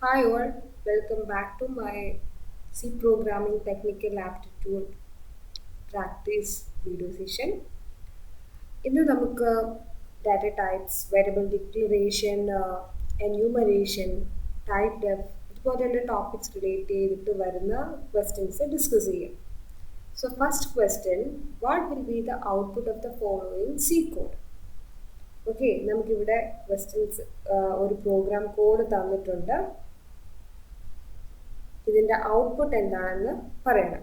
Hi all, welcome back to my C programming technical aptitude practice video session. ഇന്ന് നമുക്ക് data types variable declaration enumeration typedef ഇതുപോലെയുള്ള topics relate ചെയ്തിട്ട് വരുന്ന questions discuss ചെയ്യാം. So first question, what will be the output of the following C code? Okay, നമുക്കിവിടെ questions ഒരു program code തന്നിട്ടുണ്ട്. ഇതിൻ്റെ ഔട്ട്പുട്ട് എന്താണെന്ന് പറയണം.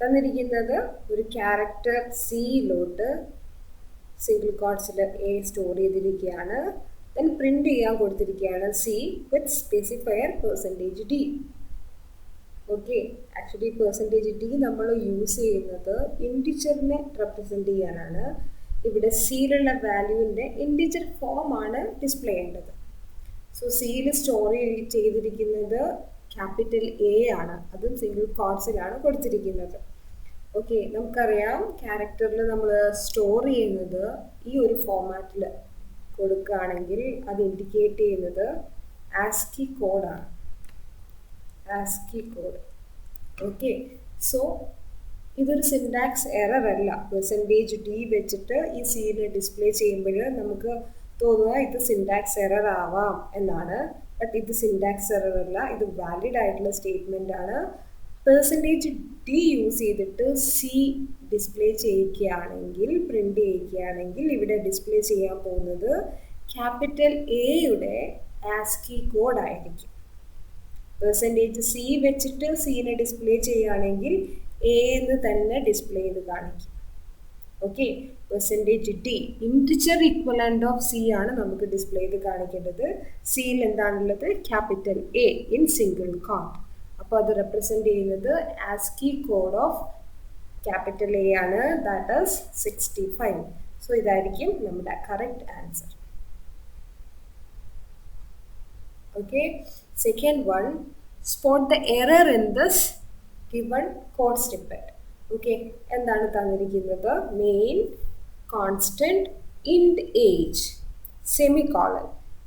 തന്നിരിക്കുന്നത് ഒരു ക്യാരക്ടർ സിയിലോട്ട് സിംഗിൾ കോട്ട്സിൽ എ സ്റ്റോർ ചെയ്തിരിക്കുകയാണ്. ദെൻ പ്രിന്റ് ചെയ്യാൻ കൊടുത്തിരിക്കുകയാണ് c with specifier percentage d. Okay, actually percentage d നമ്മൾ യൂസ് ചെയ്യുന്നത് ഇൻറ്റിജറിനെ റെപ്രസെൻറ്റ് ചെയ്യാനാണ്. ഇവിടെ സിയിലുള്ള വാല്യൂവിൻ്റെ ഇൻറ്റിജർ ഫോമാണ് ഡിസ്പ്ലേ ചെയ്യേണ്ടത്. സോ സിയിൽ സ്റ്റോർ ചെയ്തിരിക്കുന്നത് ക്യാപിറ്റൽ എ ആണ്, അതും സിംഗിൾ കോട്ട്സിലാണ് കൊടുത്തിരിക്കുന്നത്. ഓക്കെ, നമുക്കറിയാം ക്യാരക്ടറിൽ നമ്മൾ സ്റ്റോർ ചെയ്യുന്നത് ഈ ഒരു ഫോമാറ്റിൽ കൊടുക്കുകയാണെങ്കിൽ അത് ഇൻഡിക്കേറ്റ് ചെയ്യുന്നത് ആസ്കി കോഡാണ്. ASCII code. ഓക്കെ, സോ ഇതൊരു സിൻടാക്സ് എറർ അല്ല. പെർസെൻറ്റേജ് ഡി വെച്ചിട്ട് ഈ സീനെ ഡിസ്പ്ലേ ചെയ്യുമ്പോൾ നമുക്ക് തോന്നുക ഇത് സിൻടാക്സ് എറർ ആവാം എന്നാണ്. ബട്ട് ഇത് സിൻടാക്സ് എറർ അല്ല, ഇത് വാലിഡ് ആയിട്ടുള്ള സ്റ്റേറ്റ്മെൻ്റ് ആണ്. പെർസെൻറ്റേജ് ഡി യൂസ് ചെയ്തിട്ട് സി ഡിസ്പ്ലേ ചെയ്യിക്കുകയാണെങ്കിൽ, പ്രിൻ്റ് ചെയ്യിക്കുകയാണെങ്കിൽ ഇവിടെ ഡിസ്പ്ലേ ചെയ്യാൻ പോകുന്നത് ക്യാപിറ്റൽ എയുടെ ആസ്കി കോഡായിരിക്കും. പെർസെൻറ്റേജ് സി വെച്ചിട്ട് സീനെ ഡിസ്പ്ലേ ചെയ്യുകയാണെങ്കിൽ എ എന്ന് തന്നെ ഡിസ്പ്ലേ ചെയ്ത് കാണിക്കും. Okay, percentage d integer equivalent of c ആണ് നമുക്ക് ഡിസ്പ്ലേ ചെയ്ത് കാണിക്കേണ്ടത്. സിയിൽ എന്താണുള്ളത്? Capital A in single quote. അപ്പോൾ അത് റെപ്രസെൻറ്റ് ചെയ്യുന്നത് ASCII code of capital A ആണ്, ദാറ്റ് ഈസ് 65. സോ ഇതായിരിക്കും നമ്മുടെ correct answer. Okay, second one, spot the error in this given code snippet. Okay, എന്താണ് തന്നിരിക്കുന്നത്? Main constant int age semicolon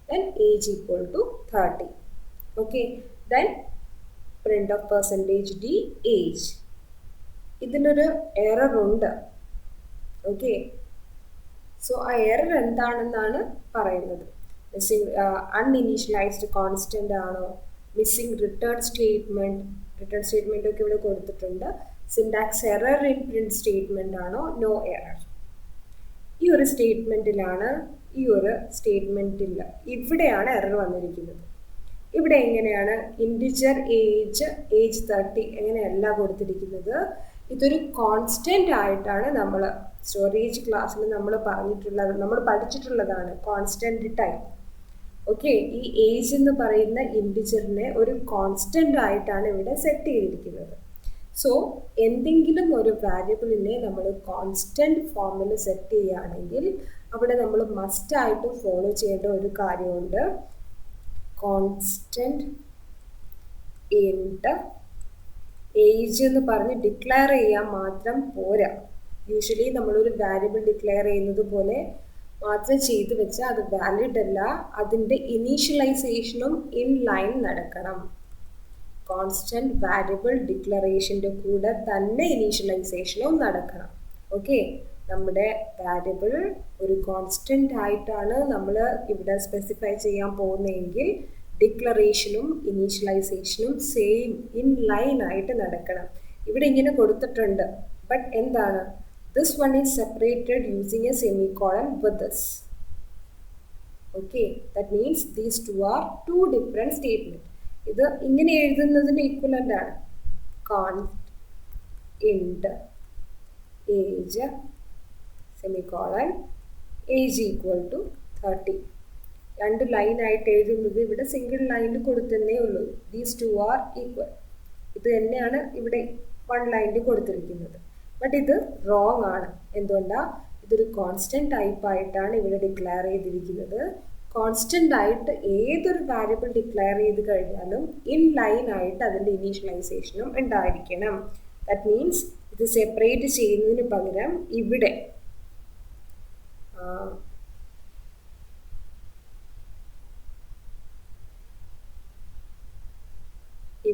then age equal to 30. Okay, then print of percentage D age. ഇതിനൊരു error ഉണ്ട്. Okay, so ആ error എന്താണെന്നാണ് പറയുന്നത്. അൺഇനീഷ്യലൈസ്ഡ് constant ആണോ, missing return statement ഒക്കെ ഇവിടെ കൊടുത്തിട്ടുണ്ട്. Syntax error in print statement ആണോ, നോ എറർ. ഈ ഒരു സ്റ്റേറ്റ്മെന്റിലാണ്, ഈ ഒരു സ്റ്റേറ്റ്മെന്റിൽ ഇവിടെയാണ് എറർ വന്നിരിക്കുന്നത്. ഇവിടെ എങ്ങനെയാണ് ഇൻറ്റിജർ ഏജ് 30 എങ്ങനെയല്ല കൊടുത്തിരിക്കുന്നത്? ഇതൊരു കോൺസ്റ്റന്റ് ആയിട്ടാണ് നമ്മൾ സ്റ്റോറേജ് ക്ലാസ്സിൽ നമ്മൾ പഠിച്ചിട്ടുള്ളതാണ് കോൺസ്റ്റന്റ് ടൈപ്പ്. ഓക്കെ, ഈ ഏജ് എന്ന് പറയുന്ന ഇൻറ്റിജറിനെ ഒരു കോൺസ്റ്റന്റ് ആയിട്ടാണ് ഇവിടെ സെറ്റ് ചെയ്തിരിക്കുന്നത്. സോ എന്തെങ്കിലും ഒരു വാരിയബിളിനെ നമ്മൾ കോൺസ്റ്റന്റ് ഫോമിൽ സെറ്റ് ചെയ്യുകയാണെങ്കിൽ അവിടെ നമ്മൾ മസ്റ്റായിട്ട് ഫോളോ ചെയ്യേണ്ട ഒരു കാര്യമുണ്ട്. കോൺസ്റ്റന്റ് ഇൻഡ് ഏജ് എന്ന് പറഞ്ഞ് ഡിക്ലെയർ ചെയ്യാൻ മാത്രം പോരാ. യൂഷ്വലി നമ്മളൊരു വാരിയബിൾ ഡിക്ലെയർ ചെയ്യുന്നത് പോലെ മാത്രം ചെയ്തു വെച്ചാൽ അത് വാലിഡ് അല്ല. അതിൻ്റെ ഇനീഷ്യലൈസേഷനും ഇൻ ലൈൻ നടക്കണം. കോൺസ്റ്റന്റ് വാരിയബിൾ ഡിക്ലറേഷൻ്റെ കൂടെ തന്നെ ഇനീഷ്യലൈസേഷനും നടക്കണം. ഓക്കെ, നമ്മുടെ വാരിയബിൾ ഒരു കോൺസ്റ്റന്റ് ആയിട്ടാണ് നമ്മൾ ഇവിടെ സ്പെസിഫൈ ചെയ്യാൻ പോകുന്നതെങ്കിൽ ഡിക്ലറേഷനും ഇനീഷ്യലൈസേഷനും സെയിം ഇൻ ലൈൻ ആയിട്ട് നടക്കണം. ഇവിടെ ഇങ്ങനെ കൊടുത്തിട്ടുണ്ട്, ബട്ട് എന്താണ്? This one is separated using a semicolon with this. Okay, that means these two are two different statement. ഇത് ഇങ്ങനെ എഴുതുന്നതിന് ഈക്വലൻ്റ് ആണ്. Const int age semicolon age equal to 30. രണ്ട് ലൈനായിട്ട് എഴുതുന്നത് ഇവിടെ സിംഗിൾ ലൈനിൽ കൊടുത്തതേ ഉള്ളൂ. These two are equal. ഇത് തന്നെയാണ് ഇവിടെ വൺ ലൈനിൽ കൊടുത്തിരിക്കുന്നത്. ബട്ട് ഇത് റോങ് ആണ്. എന്തുകൊണ്ടാണ്? ഇതൊരു കോൺസ്റ്റന്റ് ടൈപ്പ് ആയിട്ടാണ് ഇവിടെ ഡിക്ലെയർ ചെയ്തിരിക്കുന്നത്. കോൺസ്റ്റന്റ് ആയിട്ട് ഏതൊരു വാരിയബിൾ ഡിക്ലെയർ ചെയ്ത് കഴിഞ്ഞാലും ഇൻ ലൈൻ ആയിട്ട് അതിൻ്റെ ഇനീഷ്യലൈസേഷനും ഉണ്ടായിരിക്കണം. ദാറ്റ് മീൻസ് ഇത് സെപ്പറേറ്റ് ചെയ്യുന്നതിന് പകരം ഇവിടെ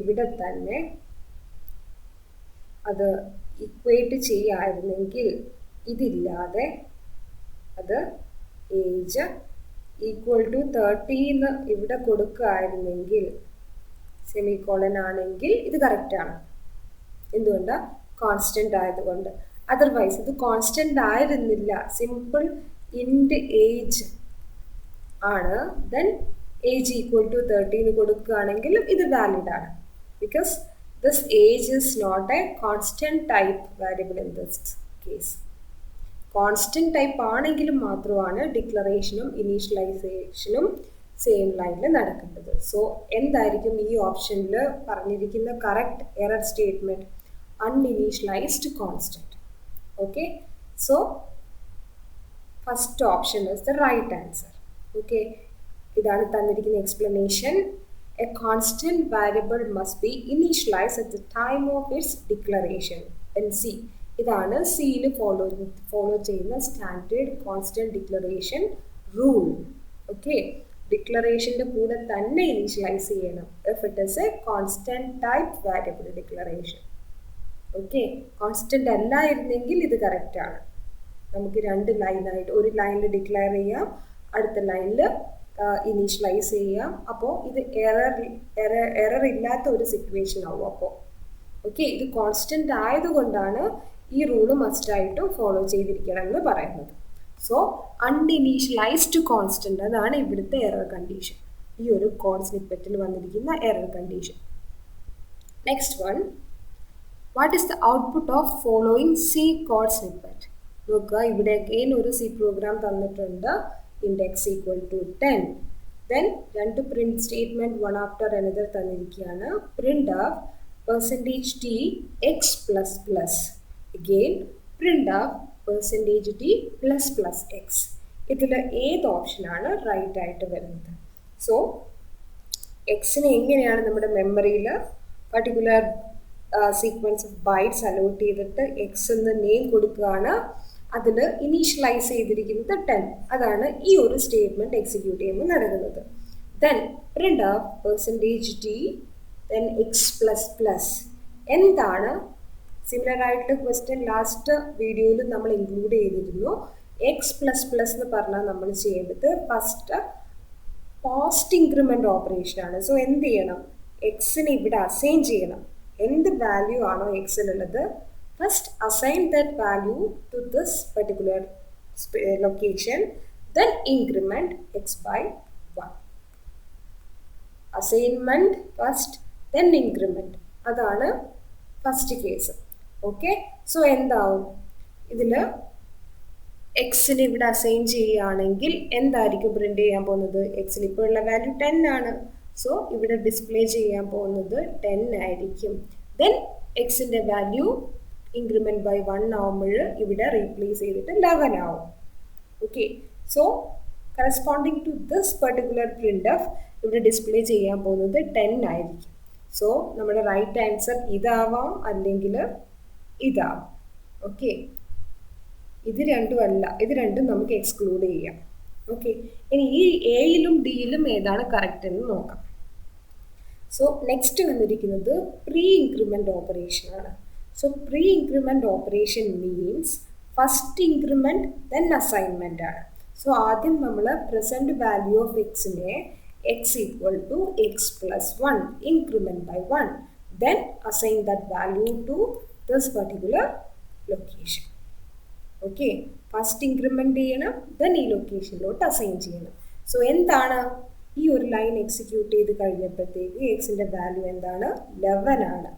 ഇവിടെ തന്നെ അത് ഇക്വേറ്റ് ചെയ്യായിരുന്നെങ്കിൽ ഇതില്ലാതെ അത് ഏജ് ഈക്വൽ ടു 30 എന്ന് ഇവിടെ കൊടുക്കുകയായിരുന്നെങ്കിൽ സെമിക്കോളൻ ആണെങ്കിൽ ഇത് കറക്റ്റാണ്. എന്തുകൊണ്ട്? കോൺസ്റ്റന്റ് ആയതുകൊണ്ട്. അതർവൈസ് ഇത് കോൺസ്റ്റന്റ് ആയിരുന്നില്ല, സിമ്പിൾ ഇൻഡ് ഏജ് ആണ്, ദെൻ ഏജ് ഈക്വൽ ടു 30 എന്ന് കൊടുക്കുകയാണെങ്കിൽ ഇത് വാലിഡ് ആണ്. Because this age is not a constant type variable in this case. Constant type ആണെങ്കിലും മാത്രമാണ് ഡിക്ലറേഷനും ഇനീഷ്യലൈസേഷനും സെയിം ലൈനിൽ നടക്കേണ്ടത്. സോ എന്തായിരിക്കും ഈ ഓപ്ഷനിൽ പറഞ്ഞിരിക്കുന്ന കറക്റ്റ് എറർ സ്റ്റേറ്റ്മെന്റ്? Uninitialised constant. Okay, so first option is the right answer. Okay, ഇതാണ് തന്നിരിക്കുന്ന explanation. A constant variable must be initialised at the time of its declaration. C, ഇതാണ് സിയിൽ ഫോളോ ചെയ്യുന്ന standard constant declaration rule. Okay, ഡിക്ലറേഷൻ്റെ കൂടെ തന്നെ initialise ചെയ്യണം if it is a constant type variable declaration. Okay, constant അല്ലായിരുന്നെങ്കിൽ ഇത് correct ആണ്. നമുക്ക് രണ്ട് ലൈനായിട്ട്, ഒരു ലൈനിൽ ഡിക്ലെയർ ചെയ്യാം, അടുത്ത ലൈനിൽ ഇനീഷ്യലൈസ് ചെയ്യാം. അപ്പോൾ ഇത് എറർ ഇല്ലാത്ത ഒരു സിറ്റുവേഷൻ ആവും. അപ്പോൾ ഓക്കെ, ഇത് കോൺസ്റ്റന്റ് ആയതുകൊണ്ടാണ് ഈ റൂള് മസ്റ്റായിട്ടും ഫോളോ ചെയ്തിരിക്കണം എന്ന് പറയുന്നത്. സോ അൺഇനീഷ്യലൈസ്ഡ് കോൺസ്റ്റന്റ്, അതാണ് ഇവിടുത്തെ എറർ കണ്ടീഷൻ, ഈ ഒരു കോഡ് സ്നിപ്പെറ്റിൽ വന്നിരിക്കുന്ന error condition. Next one, what is the output of following C code snippet? നോക്കുക, ഇവിടെ അഗെയിൻ ഒരു സി പ്രോഗ്രാം തന്നിട്ടുണ്ട്. Index equal to 10. ദെൻ രണ്ട് print statement one after another തന്നിരിക്കുകയാണ്. Printf %t x++. Again printf %t ++x. ഇതിൽ ഏത് ഓപ്ഷനാണ് right ആയിട്ട് വരുന്നത്? സോ എക്സിനെ എങ്ങനെയാണ് നമ്മുടെ മെമ്മറിയിൽ particular sequence of bytes allot ചെയ്തിട്ട് എക്സ് എന്ന് നെയിം കൊടുക്കുകയാണ്. അതിൽ ഇനീഷ്യലൈസ് ചെയ്തിരിക്കുന്നത് 10. അതാണ് ഈ ഒരു സ്റ്റേറ്റ്മെന്റ് എക്സിക്യൂട്ട് ചെയ്യുമ്പോൾ നടക്കുന്നത്. Then print of %t then x++. എന്താണ്? സിമിലർ ആയിട്ടുള്ള ക്വസ്റ്റ്യൻ ലാസ്റ്റ് വീഡിയോയിൽ നമ്മൾ ഇൻക്ലൂഡ് ചെയ്തിരുന്നു. x++ എന്ന് പറഞ്ഞാൽ നമ്മൾ ചെയ്യേണ്ടത് ഫസ്റ്റ് പോസ്റ്റ് ഇൻക്രിമെന്റ് ഓപ്പറേഷൻ ആണ്. സോ എന്ത് ചെയ്യണം? എക്സിന് ഇവിടെ അസൈൻ ചെയ്യണം. എന്ത് വാല്യൂ ആണോ എക്സിലുള്ളത്, first assign that value to this particular location, then increment x/1. Assignment first, then increment. അതാണ് ഫസ്റ്റ് കേസ്. ഓക്കെ, സോ എന്താവും? ഇതിൽ എക്സിന് ഇവിടെ അസൈൻ ചെയ്യുകയാണെങ്കിൽ എന്തായിരിക്കും പ്രിന്റ് ചെയ്യാൻ പോകുന്നത്? എക്സിൽ ഇപ്പോൾ ഉള്ള വാല്യൂ 10 ആണ്. സോ ഇവിടെ ഡിസ്പ്ലേ ചെയ്യാൻ പോകുന്നത് 10 ആയിരിക്കും. ദെൻ എക്സിൻ്റെ വാല്യൂ ഇൻക്രിമെന്റ് ബൈ 1 ആവുമ്പോൾ ഇവിടെ റീപ്ലേസ് ചെയ്തിട്ട് 11 ആവും. Okay, so corresponding to this particular print of ഇവിടെ ഡിസ്പ്ലേ ചെയ്യാൻ പോകുന്നത് 10 ആയിരിക്കും. സോ നമ്മുടെ റൈറ്റ് ആൻസർ ഇതാവാം, അല്ലെങ്കിൽ ഇതാവാം. ഓക്കെ, ഇത് രണ്ടും അല്ല, ഇത് രണ്ടും നമുക്ക് എക്സ്ക്ലൂഡ് ചെയ്യാം. ഓക്കെ, ഇനി ഈ എയിലും ഡിയിലും ഏതാണ് കറക്റ്റ് എന്ന് നോക്കാം. സോ നെക്സ്റ്റ് വന്നിരിക്കുന്നത് പ്രീ ഇൻക്രിമെന്റ് ഓപ്പറേഷൻ ആണ്. So pre increment operation means first increment then assignment ആണ്. സോ ആദ്യം നമ്മൾ പ്രസന്റ് വാല്യൂ ഓഫ് എക്സിനെ x equal to x+1 increment by 1, then assign that value to this particular location. Okay, first increment ചെയ്യണം, then ഈ ലൊക്കേഷനിലോട്ട് assign ചെയ്യണം. So എന്താണ് ഈ ഒരു ലൈൻ എക്സിക്യൂട്ട് ചെയ്ത് കഴിഞ്ഞപ്പോഴത്തേക്ക് എക്സിൻ്റെ വാല്യൂ എന്താണ്? 11 ആണ്.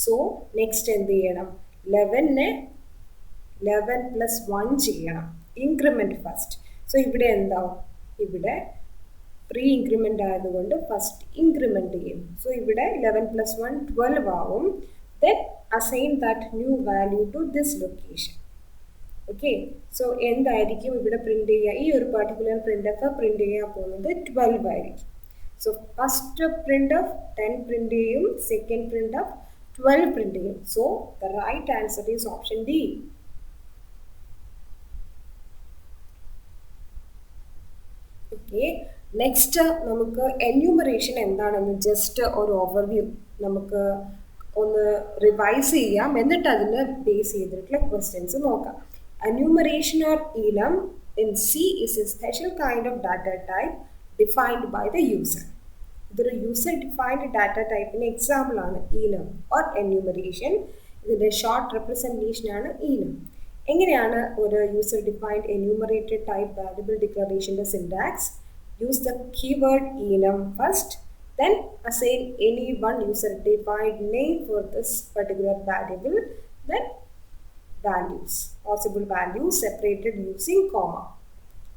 സോ നെക്സ്റ്റ് എന്ത് ചെയ്യണം? 11നെ 11+1 ചെയ്യണം, ഇൻക്രിമെന്റ് ഫസ്റ്റ്. സോ ഇവിടെ എന്താവും? ഇവിടെ പ്രീ ഇൻക്രിമെന്റ് ആയതുകൊണ്ട് ഫസ്റ്റ് ഇൻക്രിമെന്റ് ചെയ്യും. സോ ഇവിടെ 11+1 12 ആവും. Then assign that new value to this location. Okay, so എന്തായിരിക്കും ഇവിടെ പ്രിന്റ് ചെയ്യുക? ഈ ഒരു പർട്ടിക്കുലർ പ്രിന്റ് ഓഫ് പ്രിന്റ് ചെയ്യാൻ പോകുന്നത് 12 ആയിരിക്കും. So first print of 10 print ചെയ്യും, സെക്കൻഡ് പ്രിന്റ് ഓഫ് 12 പ്രിന്റ് ചെയ്യും. So the right answer is option D. Okay, next നമുക്ക് എന്യൂമറേഷൻ എന്താണെന്ന് ജസ്റ്റ് ഒരു ഓവർവ്യൂ നമുക്ക് ഒന്ന് റിവൈസ് ചെയ്യാം, എന്നിട്ട് അതിന് ബേസ് ചെയ്തിട്ടുള്ള ക്വസ്റ്റ്യൻസ് നോക്കാം. Enumeration or enum in C is a special kind of data type defined by the user. ഇതൊരു യൂസർ ഡിഫൈൻഡ് ഡാറ്റ ടൈപ്പിന് എക്സാമ്പിൾ ആണ് enum or enumeration. ഇതിൻ്റെ ഷോർട്ട് റെപ്രസെൻറ്റേഷൻ ആണ് enum. എങ്ങനെയാണ് ഒരു user defined enumerated type variable declarationന്റെ syntax? Use the keyword enum first, then assign any one user defined name for this particular variable, then values, possible values separated using comma.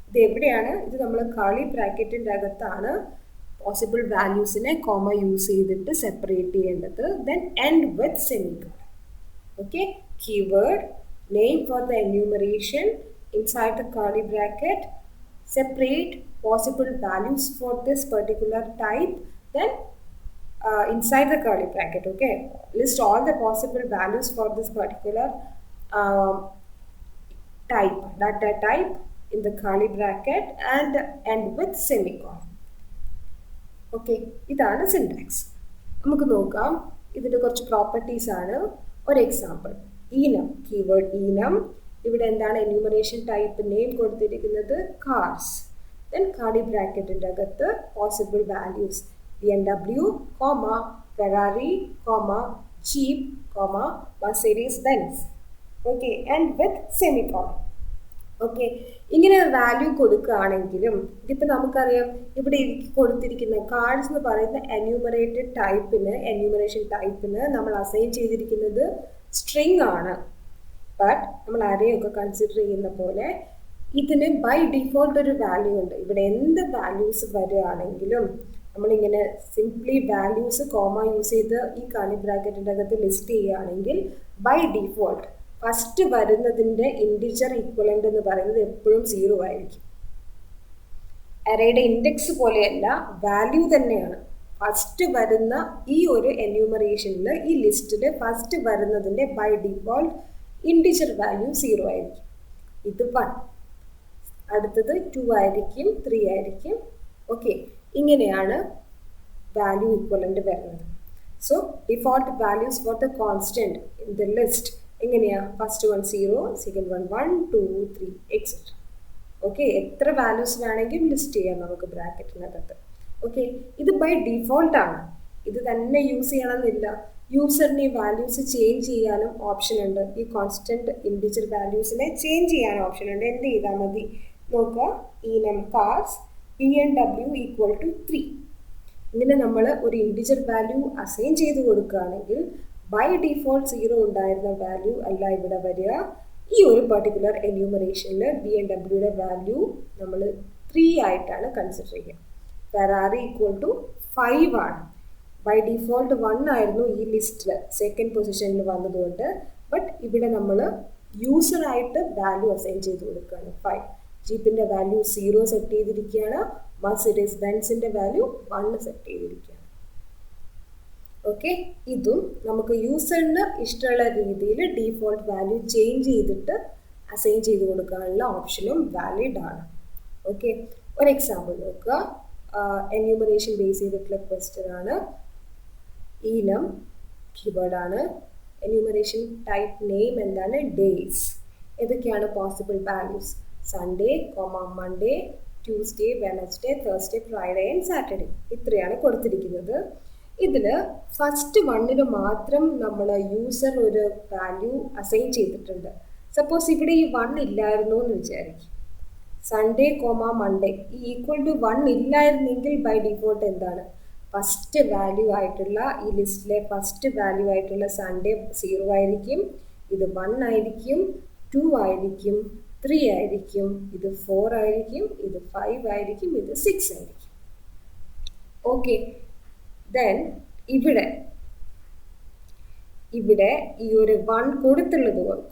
ഇത് എവിടെയാണ്? ഇത് നമ്മൾ curly ബ്രാക്കറ്റിൻ്റെ അകത്താണ് possible വാല്യൂസിനെ comma use ചെയ്തിട്ട് separate ചെയ്യേണ്ടത്. Then end with semicolon. Okay, keyword name for the enumeration inside the curly bracket, separate possible values for this particular type, then inside the curly bracket, okay, list all the possible values for this particular type, data type in the curly bracket, and end with semicolon. Okay, ഇതാണ് syntax. നമുക്ക് നോക്കാം ഇതിൻ്റെ കുറച്ച് properties ആണ്. ഒരു example enum, keyword enum. ഇവിടെ എന്താണ് enumeration type name കൊടുത്തിരിക്കുന്നത്? കാർസ്. ദെൻ കർലി ബ്രാക്കറ്റിൻ്റെ അകത്ത് possible values BMW, Ferrari, Jeep, Mercedes-Benz. Okay, and with semicolon. Okay, ഇങ്ങനെ വാല്യൂ കൊടുക്കുകയാണെങ്കിലും ഇതിപ്പോൾ നമുക്കറിയാം ഇവിടെ കൊടുത്തിരിക്കുന്ന കാർഡ്സ് എന്ന് പറയുന്ന എന്യൂമറേറ്റഡ് ടൈപ്പിന്, എന്യൂമറേഷൻ ടൈപ്പിന് നമ്മൾ അസൈൻ ചെയ്തിരിക്കുന്നത് സ്ട്രിങ് ആണ്. ബട്ട് നമ്മൾ അറേയൊക്കെ കൺസിഡർ ചെയ്യുന്ന പോലെ ഇതിന് ബൈ ഡിഫോൾട്ട് ഒരു വാല്യൂ ഉണ്ട്. ഇവിടെ എന്ത് വാല്യൂസ് വരികയാണെങ്കിലും നമ്മളിങ്ങനെ സിംപ്ലി വാല്യൂസ് കോമ യൂസ് ചെയ്ത് ഈ കർലി ബ്രാക്കറ്റിൻ്റെ അകത്ത് ലിസ്റ്റ് ചെയ്യുകയാണെങ്കിൽ ബൈ ഡിഫോൾട്ട് ഫസ്റ്റ് വരുന്നതിൻ്റെ ഇൻഡിജർ ഈക്വലൻ്റ് എന്ന് പറയുന്നത് എപ്പോഴും 0 ആയിരിക്കും. അറേയുടെ ഇൻഡെക്സ് പോലെയല്ല, വാല്യൂ തന്നെയാണ്. ഫസ്റ്റ് വരുന്ന ഈ ഒരു എന്യൂമറേഷനിൽ, ഈ ലിസ്റ്റിൽ ഫസ്റ്റ് വരുന്നതിൻ്റെ ബൈ ഡിഫോൾട്ട് ഇൻഡിജർ വാല്യൂ 0 ആയിരിക്കും. ഇത് 1, അടുത്തത് 2 ആയിരിക്കും, 3 ആയിരിക്കും. ഓക്കെ, ഇങ്ങനെയാണ് വാല്യൂ ഈക്വലൻ്റ് വരുന്നത്. So default values for the constant in the list എങ്ങനെയാണ്? First 1 0, second 1 1 2 3 etcetera. ഓക്കെ, എത്ര വാല്യൂസ് വേണമെങ്കിലും ലിസ്റ്റ് ചെയ്യാം നമുക്ക് ബ്രാക്കറ്റിനകത്ത്. ഓക്കെ, ഇത് ബൈ ഡിഫോൾട്ടാണ്, ഇത് തന്നെ യൂസ് ചെയ്യണമെന്നില്ല. യൂസറിന് ഈ വാല്യൂസ് ചേഞ്ച് ചെയ്യാനും ഓപ്ഷൻ ഉണ്ട്. ഈ കോൺസ്റ്റൻറ്റ് ഇൻഡിജർ വാല്യൂസിനെ ചേഞ്ച് ചെയ്യാനും ഓപ്ഷൻ ഉണ്ട്. എന്ത് ചെയ്താൽ മതി നോക്കുക, enum cars BMW equal to 3. ഇങ്ങനെ നമ്മൾ ഒരു ഇൻഡിജർ വാല്യൂ അസൈൻ ചെയ്ത് കൊടുക്കുകയാണെങ്കിൽ ബൈ ഡിഫോൾട്ട് 0 ഉണ്ടായിരുന്ന വാല്യൂ അല്ല ഇവിടെ വരിക. ഈ ഒരു പെർട്ടിക്കുലർ എന്യൂമറേഷനിൽ BMW വാല്യൂ നമ്മൾ 3 ആയിട്ടാണ് കൺസിഡർ ചെയ്യുക. ഫെറാറി ഈക്വൽ ടു 5 ആണ്. ബൈ ഡിഫോൾട്ട് 1 ആയിരുന്നു ഈ ലിസ്റ്റിൽ സെക്കൻഡ് പൊസിഷനിൽ വന്നതുകൊണ്ട്. ബട്ട് ഇവിടെ നമ്മൾ യൂസറായിട്ട് വാല്യൂ അസൈൻ ചെയ്ത് കൊടുക്കുകയാണ് 5. ജീപ്പിൻ്റെ വാല്യൂ 0 സെറ്റ് ചെയ്തിരിക്കുകയാണ്. മെർസിഡീസ് ബെൻസിൻ്റെ വാല്യൂ 1 സെറ്റ് ചെയ്തിരിക്കുകയാണ്. ഓക്കെ, ഇതും നമുക്ക് യൂസറിന് ഇഷ്ടമുള്ള രീതിയിൽ ഡീഫോൾട്ട് വാല്യൂ ചേഞ്ച് ചെയ്തിട്ട് അസൈൻ ചെയ്ത് കൊടുക്കാനുള്ള ഓപ്ഷനും വാലിഡ് ആണ്. ഓക്കെ, ഒരു എക്സാമ്പിൾ നോക്കുക. എന്യൂമറേഷൻ ബേസ് ചെയ്തിട്ടുള്ള ക്വസ്റ്റ്യൻ ആണ്. enum കീവേഡ് ആണ്. എന്യൂമറേഷൻ ടൈപ്പ് നെയിം എന്താണ്? ഡേയ്സ്. ഏതൊക്കെയാണ് possible values? Sunday, Monday, Tuesday, Wednesday, Thursday, Friday and Saturday. ഇത്രയാണ് കൊടുത്തിരിക്കുന്നത്. ഇതിൽ ഫസ്റ്റ് 1 മാത്രം നമ്മൾ യൂസർ ഒരു വാല്യൂ അസൈൻ ചെയ്തിട്ടുണ്ട്. സപ്പോസ് ഇവിടെ ഈ 1 ഇല്ലായിരുന്നു എന്ന് വിചാരിക്കും. സൺഡേ, മൺഡേ ഈ ഈക്വൽ ടു 1 ഇല്ലായിരുന്നെങ്കിൽ ബൈ ഡിഫോൾട്ട് എന്താണ്? ഫസ്റ്റ് വാല്യൂ ആയിട്ടുള്ള ഈ ലിസ്റ്റിലെ ഫസ്റ്റ് വാല്യൂ ആയിട്ടുള്ള സൺഡേ 0 ആയിരിക്കും, ഇത് 1 ആയിരിക്കും, 2 ആയിരിക്കും, 3 ആയിരിക്കും, ഇത് 4 ആയിരിക്കും, ഇത് 5 ആയിരിക്കും, ഇത് 6 ആയിരിക്കും. ഓക്കെ, ദെൻ ഇവിടെ ഈ ഒരു 1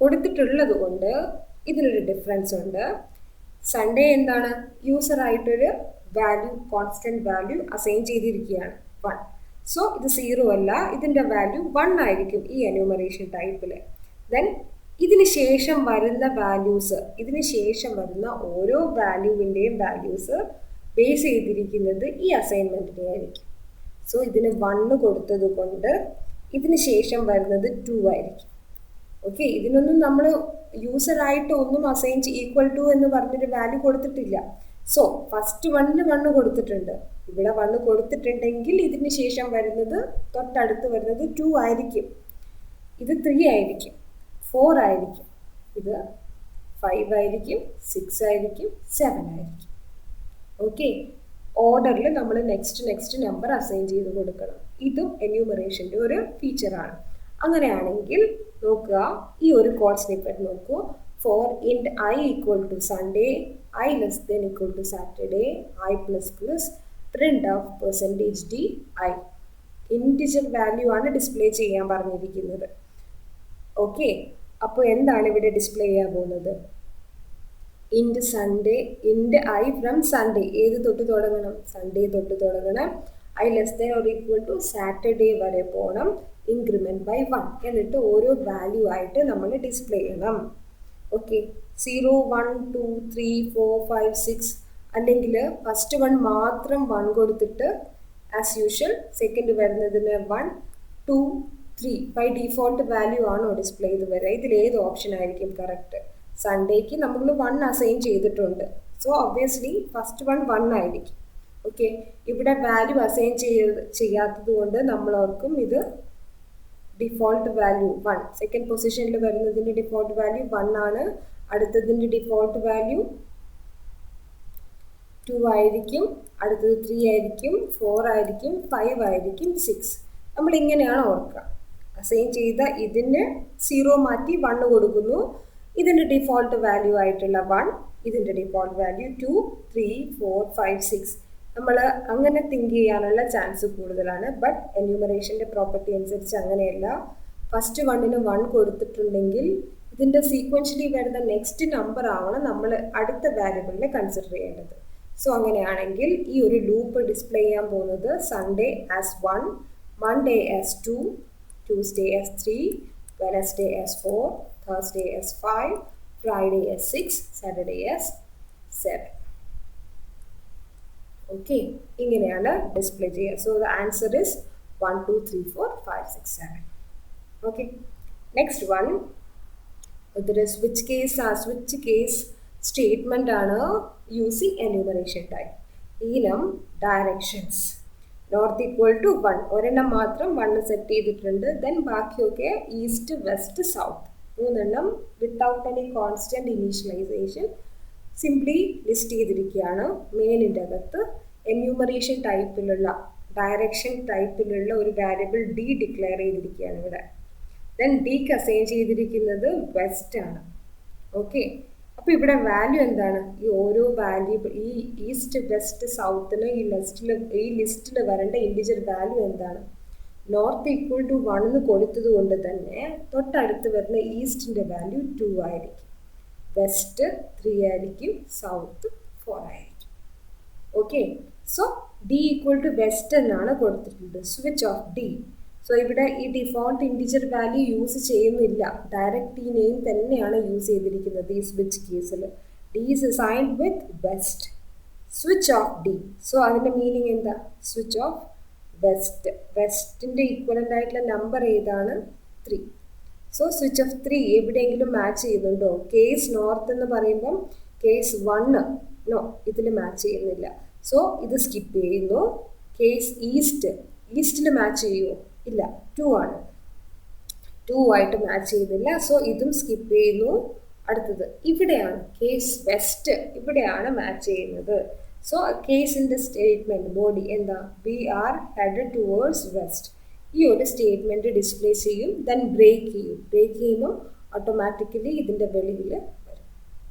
കൊടുത്തിട്ടുള്ളത് കൊണ്ട് ഇതിലൊരു ഡിഫറൻസ് ഉണ്ട്. സൺഡേ എന്താണ്? യൂസറായിട്ടൊരു വാല്യൂ, കോൺസ്റ്റൻറ്റ് വാല്യൂ അസൈൻ ചെയ്തിരിക്കുകയാണ് 1. സോ ഇത് 0 അല്ല, ഇതിൻ്റെ വാല്യൂ 1 ആയിരിക്കും ഈ എന്യൂമറേഷൻ ടൈപ്പിൽ. ദെൻ ഇതിന് ശേഷം വരുന്ന വാല്യൂസ്, ഇതിന് ശേഷം വരുന്ന ഓരോ വാല്യൂവിൻ്റെയും വാല്യൂസ് ബേസ് ചെയ്തിരിക്കുന്നത് ഈ അസൈൻമെൻറ്റിനെ ആയിരിക്കും. സോ ഇതിന് 1 കൊടുത്തത് കൊണ്ട് ഇതിന് ശേഷം വരുന്നത് 2 ആയിരിക്കും. ഓക്കെ, ഇതിനൊന്നും നമ്മൾ യൂസറായിട്ട് ഒന്നും അസൈൻ ഈക്വൽ ടു എന്ന് പറഞ്ഞൊരു വാല്യൂ കൊടുത്തിട്ടില്ല. സോ ഫസ്റ്റ് 1 കൊടുത്തിട്ടുണ്ട്. ഇവിടെ 1 കൊടുത്തിട്ടുണ്ടെങ്കിൽ ഇതിന് ശേഷം വരുന്നത് തൊട്ടടുത്ത് വരുന്നത് 2 ആയിരിക്കും. ഇത് 3 ആയിരിക്കും, 4 ആയിരിക്കും, ഇത് 5 ആയിരിക്കും, 6 ആയിരിക്കും, 7 ആയിരിക്കും. ഓക്കെ, ഓർഡറിൽ നമ്മൾ നെക്സ്റ്റ് നമ്പർ അസൈൻ ചെയ്ത് കൊടുക്കണം. ഇതും എന്യൂമറേഷൻ്റെ ഒരു ഫീച്ചറാണ്. അങ്ങനെയാണെങ്കിൽ നോക്കുക, ഈ ഒരു കോഡ് സ്നിപ്പറ്റ് നോക്കൂ. For int I equal to Sunday, I less than equal to Saturday, I plus plus print of percentage D I. Integer value ആണ് ഡിസ്പ്ലേ ചെയ്യാൻ പറഞ്ഞിരിക്കുന്നത്. ഓക്കെ, അപ്പോൾ എന്താണ് ഇവിടെ ഡിസ്പ്ലേ ചെയ്യാൻ പോകുന്നത്? Int Sunday, int I from Sunday. ഏത് തൊട്ട് തുടങ്ങണം? സൺഡേ തൊട്ട് തുടങ്ങണം. I less than or equal to Saturday വരെ പോകണം. ഇൻക്രിമെൻറ്റ് ബൈ 1 എന്നിട്ട് ഓരോ വാല്യൂ ആയിട്ട് നമ്മൾ ഡിസ്പ്ലേ ചെയ്യണം. ഓക്കെ, 0, 1, 2, 3, 4, 5, 6 അല്ലെങ്കിൽ ഫസ്റ്റ് 1 മാത്രം 1 കൊടുത്തിട്ട് ആസ് യൂഷ്വൽ സെക്കൻഡ് വരുന്നതിന് 1, 2, 3 ബൈ ഡിഫോൾട്ട് വാല്യൂ ആണോ ഡിസ്പ്ലേ ചെയ്ത് വരിക? ഇതിലേത് ഓപ്ഷൻ ആയിരിക്കും കറക്റ്റ്? സൺഡേക്ക് നമ്മൾ 1 അസൈൻ ചെയ്തിട്ടുണ്ട്. സോ ഒബ്വിയസ്ലി ഫസ്റ്റ് 1 ആയിരിക്കും. ഓക്കെ, ഇവിടെ വാല്യൂ അസൈൻ ചെയ്യാത്തത് കൊണ്ട് നമ്മൾ ഓർക്കും ഇത് ഡിഫോൾട്ട് വാല്യൂ 1. സെക്കൻഡ് പൊസിഷനിൽ വരുന്നതിൻ്റെ ഡിഫോൾട്ട് വാല്യൂ 1 ആണ്. അടുത്തതിൻ്റെ ഡിഫോൾട്ട് വാല്യൂ 2 ആയിരിക്കും, അടുത്തത് 3 ആയിരിക്കും, 4 ആയിരിക്കും, 5 ആയിരിക്കും, 6. നമ്മൾ ഇങ്ങനെയാണ് ഓർക്കുക. അസൈൻ ചെയ്ത ഇതിന് 0 മാറ്റി 1 കൊടുക്കുന്നു. ഇതിൻ്റെ ഡിഫോൾട്ട് വാല്യൂ ആയിട്ടുള്ള 1, ഇതിൻ്റെ ഡിഫോൾട്ട് വാല്യൂ 2, 3, 4, 5, 6. നമ്മൾ അങ്ങനെ തിങ്ക് ചെയ്യാനുള്ള ചാൻസ് കൂടുതലാണ്. ബട്ട് എന്യൂമറേഷൻ്റെ പ്രോപ്പർട്ടി അനുസരിച്ച് അങ്ങനെയല്ല. ഫസ്റ്റ് 1ന് 1 കൊടുത്തിട്ടുണ്ടെങ്കിൽ ഇതിൻ്റെ സീക്വൻഷ്യലി വരുന്ന നെക്സ്റ്റ് നമ്പർ ആവണം നമ്മൾ അടുത്ത വാരിയബിളിനെ കൺസിഡർ ചെയ്യേണ്ടത്. സോ അങ്ങനെയാണെങ്കിൽ ഈ ഒരു ലൂപ്പ് ഡിസ്പ്ലേ ചെയ്യാൻ പോകുന്നത് Sunday as 1, Monday as 2, Tuesday as 3, Wednesday as 4, Thursday as 5, Friday as 6, Saturday as 7. Okay, ഇങ്ങനെയാണ് ഡിസ്പ്ലേ ചെയ്യുക. So the answer is 1, 2, 3, 4, 5, 6, 7. Okay, next one ഇതൊരു സ്വിച്ച് കേസ് സ്റ്റേറ്റ്മെൻ്റ് ആണ് യൂസിങ് എന്യൂമറേഷൻ ടൈപ്പ്. ഇനം directions north equal to 1, ഒരെണ്ണം മാത്രം 1 set ചെയ്തിട്ടുണ്ട്. Then ബാക്കിയൊക്കെ east, west, south 3 without any constant initialization simply list ചെയ്തിരിക്കുകയാണ്. മെയിനിൻ്റെ അകത്ത് എന്യൂമറേഷൻ ടൈപ്പിലുള്ള ഡയറക്ഷൻ ടൈപ്പിലുള്ള ഒരു വാരിയബിൾ ഡി ഡിക്ലെയർ ചെയ്തിരിക്കുകയാണ് ഇവിടെ. ദെൻ ഡിക്ക് അസൈൻ ചെയ്തിരിക്കുന്നത് വെസ്റ്റ് ആണ്. ഓക്കെ, അപ്പോൾ ഇവിടെ വാല്യൂ എന്താണ്? ഈ ഓരോ വാല്യൂ ഈ ഈസ്റ്റ്, വെസ്റ്റ്, സൗത്തിന് ഈ ലിസ്റ്റിൽ വരേണ്ട ഇൻഡിജർ വാല്യൂ എന്താണ്? നോർത്ത് ഈക്വൽ ടു 1 കൊടുത്തത് കൊണ്ട് തന്നെ തൊട്ടടുത്ത് വരുന്ന ഈസ്റ്റിൻ്റെ വാല്യൂ 2 ആയിരിക്കും, വെസ്റ്റ് 3 ആയിരിക്കും, സൗത്ത് 4 ആയിരിക്കും. Okay, so D equal to west എന്നാണ് കൊടുത്തിട്ടുണ്ട്. Switch of D. സോ ഇവിടെ ഈ ഡിഫോൾട്ട് ഇൻഡിജർ വാല്യൂ യൂസ് ചെയ്യുന്നില്ല, ഡയറക്റ്റ് ഈ നെയിം തന്നെയാണ് യൂസ് ചെയ്തിരിക്കുന്നത് ഈ സ്വിച്ച് കേസിൽ. D is assigned with west. Switch of D. So അതിൻ്റെ മീനിങ് എന്താ? Switch of west. വെസ്റ്റിൻ്റെ ഈക്വലൻ്റ് ആയിട്ടുള്ള നമ്പർ ഏതാണ്? 3. സോ സ്വിച്ച് ഓഫ് 3 എവിടെയെങ്കിലും മാച്ച് ചെയ്യുന്നുണ്ടോ? കേസ് നോർത്ത് എന്ന് പറയുമ്പം കേസ് 1 നോ, ഇതിൽ മാച്ച് ചെയ്യുന്നില്ല. സോ ഇത് സ്കിപ്പ് ചെയ്യുന്നു. കേസ് ഈസ്റ്റിൽ മാച്ച് ചെയ്യുമോ? ഇല്ല, 2 ആണ്. 2 ആയിട്ട് മാച്ച് ചെയ്യുന്നില്ല. സോ ഇതും സ്കിപ്പ് ചെയ്യുന്നു. അടുത്തത് ഇവിടെയാണ് കേസ് വെസ്റ്റ്, ഇവിടെയാണ് മാച്ച് ചെയ്യുന്നത്. സോ കേസിൻ്റെ സ്റ്റേറ്റ്മെൻറ്റ് ബോഡി എന്താ? We are headed towards west. ഈ ഒരു സ്റ്റേറ്റ്മെൻറ്റ് ഡിസ്പ്ലേ ചെയ്യും. ദെൻ ബ്രേക്ക് ചെയ്യും. ബ്രേക്ക് ചെയ്യുമ്പോൾ ഓട്ടോമാറ്റിക്കലി ഇതിൻ്റെ വെളിയിൽ വരും.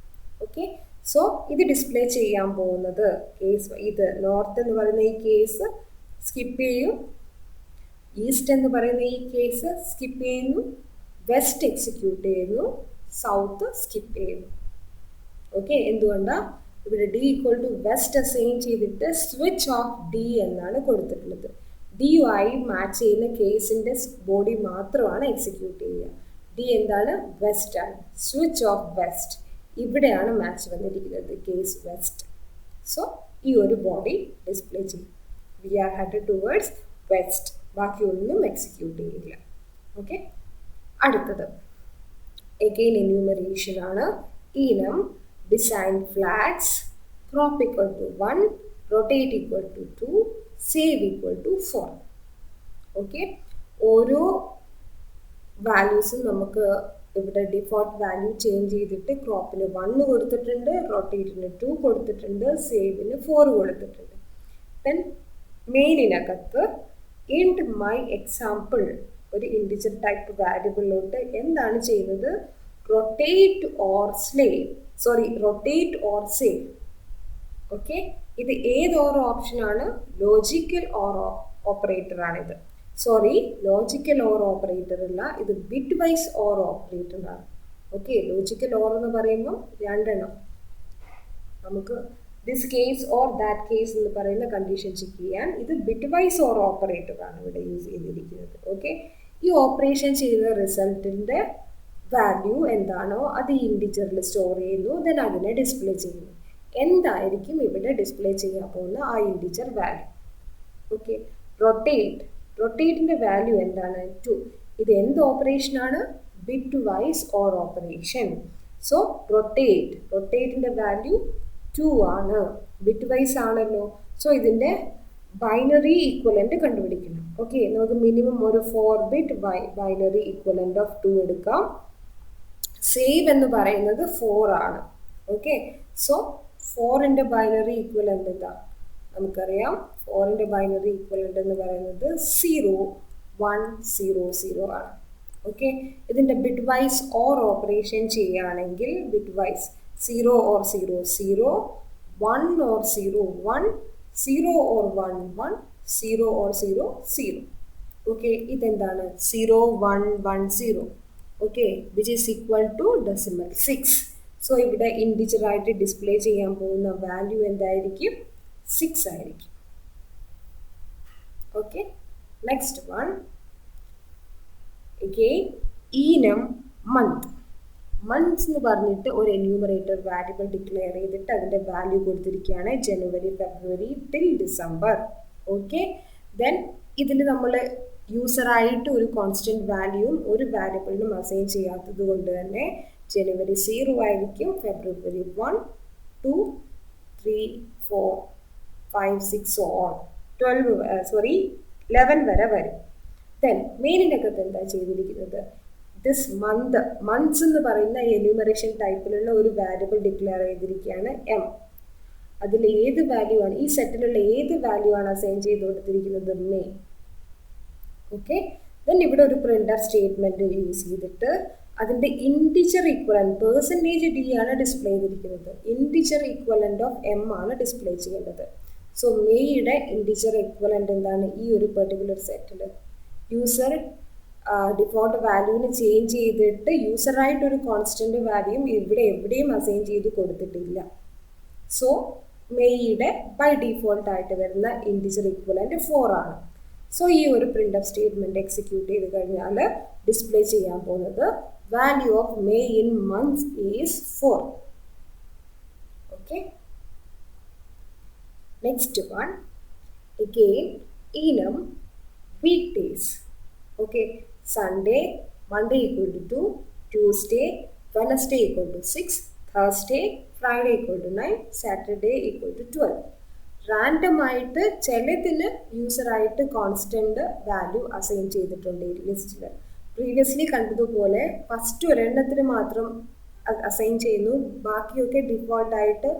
ഓക്കെ, സോ ഇത് ഡിസ്പ്ലേ ചെയ്യാൻ പോകുന്നത് കേസ് ഇത് നോർത്ത് എന്ന് പറയുന്ന ഈ കേസ് സ്കിപ്പ് ചെയ്യും, ഈസ്റ്റ് എന്ന് പറയുന്ന ഈ കേസ് സ്കിപ്പ് ചെയ്യുന്നു, വെസ്റ്റ് എക്സിക്യൂട്ട് ചെയ്യുന്നു, സൗത്ത് സ്കിപ്പ് ചെയ്യുന്നു. ഓക്കെ, എന്തുകൊണ്ടാണ്? ഇവിടെ d equal to west assign ചെയ്തിട്ട് സ്വിച്ച് ഓഫ് ഡി എന്നാണ് കൊടുത്തിട്ടുള്ളത്. ഡിയുമായി മാച്ച് ചെയ്യുന്ന കേസിൻ്റെ ബോഡി മാത്രമാണ് എക്സിക്യൂട്ട് ചെയ്യുക. ഡി എന്താണ്? വെസ്റ്റ് ആണ്. സ്വിച്ച് ഓഫ് വെസ്റ്റ്, ഇവിടെയാണ് മാച്ച് വന്നിരിക്കുന്നത്, കേസ് വെസ്റ്റ്. സോ ഈ ഒരു ബോഡി ഡിസ്പ്ലേ ചെയ്യും. We are headed towards west. ബാക്കിയൊന്നും എക്സിക്യൂട്ട് ചെയ്യില്ല. ഓക്കെ, അടുത്തത് എഗെയിൻ എന്യൂമറേഷൻ ആണ്. Enum design flags, crop equal to 1, rotate equal to 2, save equal to 4. Okay, ഓരോ വാല്യൂസും നമുക്ക് ഇവിടെ ഡിഫോൾട്ട് വാല്യൂ ചേഞ്ച് ചെയ്തിട്ട് ക്രോപ്പിന് 1 കൊടുത്തിട്ടുണ്ട്, റൊട്ടേറ്റിന് 2 കൊടുത്തിട്ടുണ്ട്, സേവിന് 4 കൊടുത്തിട്ടുണ്ട്. ദെൻ മെയിനിനകത്ത് ഇൻഡ് മൈ എക്സാമ്പിൾ ഒരു ഇൻഡിജർ ടൈപ്പ് വാരിയബിളിലോട്ട് എന്താണ് ചെയ്യുന്നത്? Rotate or save. ഓക്കെ, ഇത് ഏത് ഓർ ഓപ്ഷനാണ്? ലോജിക്കൽ ഓർ ഓപ്പറേറ്റർ ആണിത്. ലോജിക്കൽ ഓർ ഓപ്പറേറ്റർ അല്ല, ഇത് ബിറ്റ് വൈസ് ഓർ ഓപ്പറേറ്റർ ആണ്. ഓക്കെ, ലോജിക്കൽ ഓർ എന്ന് പറയുമ്പോൾ രണ്ടെണ്ണം നമുക്ക് this case or that case എന്ന് പറയുന്ന കണ്ടീഷൻ ചെക്ക് ചെയ്യാൻ. ഇത് ബിറ്റ് വൈസ് ഓർ ഓപ്പറേറ്റർ ആണ് ഇവിടെ യൂസ് ചെയ്തിരിക്കുന്നത്. ഓക്കെ, ഈ ഓപ്പറേഷൻ ചെയ്ത റിസൾട്ടിൻ്റെ വാല്യൂ എന്താണോ അത് ഈ ഇൻഡിജറിൽ സ്റ്റോർ ചെയ്യുന്നു, ദെൻ അതിനെ ഡിസ്പ്ലേ ചെയ്യുന്നു. എന്തായിരിക്കും ഇവിടെ ഡിസ്പ്ലേ ചെയ്യാൻ പോകുന്ന ആ ഇൻഡിജർ വാല്യൂ? ഓക്കെ, റൊട്ടേറ്റിൻ്റെ വാല്യൂ എന്താണ്? 2. ഇത് എന്ത് ഓപ്പറേഷനാണ്? Bit wise or operation. So റൊട്ടേറ്റിൻ്റെ വാല്യൂ 2 ആണ്, ബിറ്റ് വൈസ് ആണല്ലോ. സോ ഇതിൻ്റെ ബൈനറി ഈക്വലൻ്റ് കണ്ടുപിടിക്കണം. ഓക്കെ, നമുക്ക് മിനിമം ഒരു 4-bit ബൈനറി ഈക്വലൻ്റ് ഓഫ് 2 എടുക്കാം. സേവ് എന്ന് പറയുന്നത് 4 ആണ്. ഓക്കെ, സോ 4ൻ്റെ ബൈനറി ഈക്വലൻ്റ് എന്താ? നമുക്കറിയാം 4ൻ്റെ ബൈനറി ഈക്വലൻ്റ് എന്ന് പറയുന്നത് 0, 1, 0, 0 ആണ്. ഓക്കെ, ഇതിൻ്റെ ബിറ്റ് വൈസ് ഓർ ഓപ്പറേഷൻ ചെയ്യുകയാണെങ്കിൽ bit vice 0 or 0, 0, 1 or 0, 1, 0 or 1, 1, 0 or 0, 0. Okay, ഇതെന്താണ്? 0, 1, 1, 0. Okay, which is equal to decimal 6. So ഇവിടെ ഇൻഡിജർ ആയിട്ട് ഡിസ്പ്ലേ ചെയ്യാൻ പോകുന്ന വാല്യൂ എന്തായിരിക്കും? 6 ആയിരിക്കും. Okay, next one again enum months എന്ന് പറഞ്ഞിട്ട് ഒരു എന്യൂമറേറ്റർ വാരിയബിൾ ഡിക്ലെയർ ചെയ്തിട്ട് അതിൻ്റെ വാല്യൂ കൊടുത്തിരിക്കുകയാണ് ജനുവരി, ഫെബ്രുവരി ടിൽ ഡിസംബർ. ഓക്കെ, ദെൻ ഇതിൽ നമ്മൾ യൂസറായിട്ട് ഒരു കോൺസ്റ്റൻറ്റ് വാല്യൂവും ഒരു വാരിയബിളിനും അസൈൻ ചെയ്യാത്തത് കൊണ്ട് തന്നെ ജനുവരി 0 ആയിരിക്കും, ഫെബ്രുവരി 1, 2, 3, 4, 5, 6 ഓൺ 11 വരെ വരും. ദെൻ മെയിനിനകത്ത് എന്താ ചെയ്തിരിക്കുന്നത്? മന്ത്സ് എന്ന് പറയുന്ന എന്യൂമറേഷൻ ടൈപ്പിലുള്ള ഒരു വാരിയബിൾ ഡിക്ലെയർ ചെയ്തിരിക്കുകയാണ് M. അതിൽ ഏത് വാല്യൂ ആണ്, ഈ സെറ്റിലുള്ള ഏത് വാല്യൂ ആണ് അസൈൻ ചെയ്ത് കൊടുത്തിരിക്കുന്നത്? മെയ്. ഓക്കെ, ദെൻ ഇവിടെ ഒരു പ്രിന്റർ സ്റ്റേറ്റ്മെന്റ് യൂസ് ചെയ്തിട്ട് അതിൻ്റെ ഇൻഡിജർ ഈക്വലന്റ് %d ആണ് ഡിസ്പ്ലേ ചെയ്തിരിക്കുന്നത്. ഇൻഡിജർ ഈക്വലന്റ് ഓഫ് M ആണ് ഡിസ്പ്ലേ ചെയ്യേണ്ടത്. സോ മെയ്യുടെ ഇൻഡിജർ ഈക്വലന്റ് എന്താണ്? ഈ ഒരു പെർട്ടിക്കുലർ സെറ്റിൽ യൂസർ ഡിഫോൾട്ട് വാല്യൂവിന് ചേഞ്ച് ചെയ്തിട്ട് യൂസറായിട്ടൊരു കോൺസ്റ്റന്റ് വാല്യൂയും ഇവിടെ എവിടെയും അസൈൻ ചെയ്ത് കൊടുത്തിട്ടില്ല. സോ മെയ്യുടെ ബൈ ഡിഫോൾട്ട് ആയിട്ട് വരുന്ന ഇൻഡിജർ ഈക്വലന്റ് 4 ആണ്. സോ ഈ ഒരു പ്രിന്റ് സ്റ്റേറ്റ്മെന്റ് എക്സിക്യൂട്ട് ചെയ്ത് കഴിഞ്ഞാൽ ഡിസ്പ്ലേ ചെയ്യാൻ പോകുന്നത് value of May in months is 4. Okay, next one again ഇനം weekdays. Okay, Sunday, Monday equal to 2, Tuesday, Wednesday equal to 6, Thursday, Friday equal to 9, Saturday equal to 12. Random ആയിട്ട് ചിലതിന് യൂസറായിട്ട് constant value assign ചെയ്തിട്ടുണ്ട് ഈ ലിസ്റ്റിൽ. Previously കണ്ടതുപോലെ first ഒരെണ്ണത്തിന് മാത്രം assign ചെയ്യുന്നു, ബാക്കിയൊക്കെ ഡിഫോൾട്ടായിട്ട്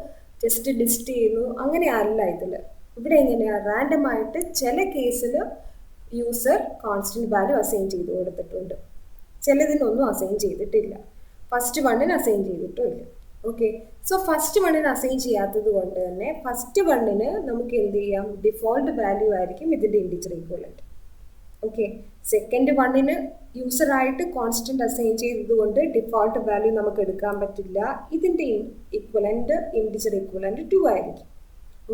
ജസ്റ്റ് ലിസ്റ്റ് ചെയ്യുന്നു. അങ്ങനെ അല്ല ഇതിൽ. ഇവിടെ എങ്ങനെയാണ്? റാൻഡം ആയിട്ട് ചില കേസിൽ യൂസർ കോൺസ്റ്റന്റ് വാല്യൂ അസൈൻ ചെയ്ത് കൊടുത്തിട്ടുണ്ട്, ചിലതിനൊന്നും അസൈൻ ചെയ്തിട്ടില്ല. ഫസ്റ്റ് വണ്ണിന് അസൈൻ ചെയ്തിട്ടും ഇല്ല. ഓക്കെ, സോ ഫസ്റ്റ് വണ്ണിന് അസൈൻ ചെയ്യാത്തത് കൊണ്ട് തന്നെ ഫസ്റ്റ് വണ്ണിന് നമുക്ക് എന്ത് ചെയ്യാം? ഡിഫോൾട്ട് വാല്യൂ ആയിരിക്കും ഇതിൻ്റെ ഇൻഡിജർ ഈക്വലന്റ്. ഓക്കെ, സെക്കൻഡ് വണ്ണിന് യൂസറായിട്ട് കോൺസ്റ്റന്റ് അസൈൻ ചെയ്തത് കൊണ്ട് ഡിഫോൾട്ട് വാല്യൂ നമുക്ക് എടുക്കാൻ പറ്റില്ല. ഇതിൻ്റെ ഈക്വലന്റ് ഇൻഡിജർ ഈക്വലന്റ് 2 ആയിരിക്കും.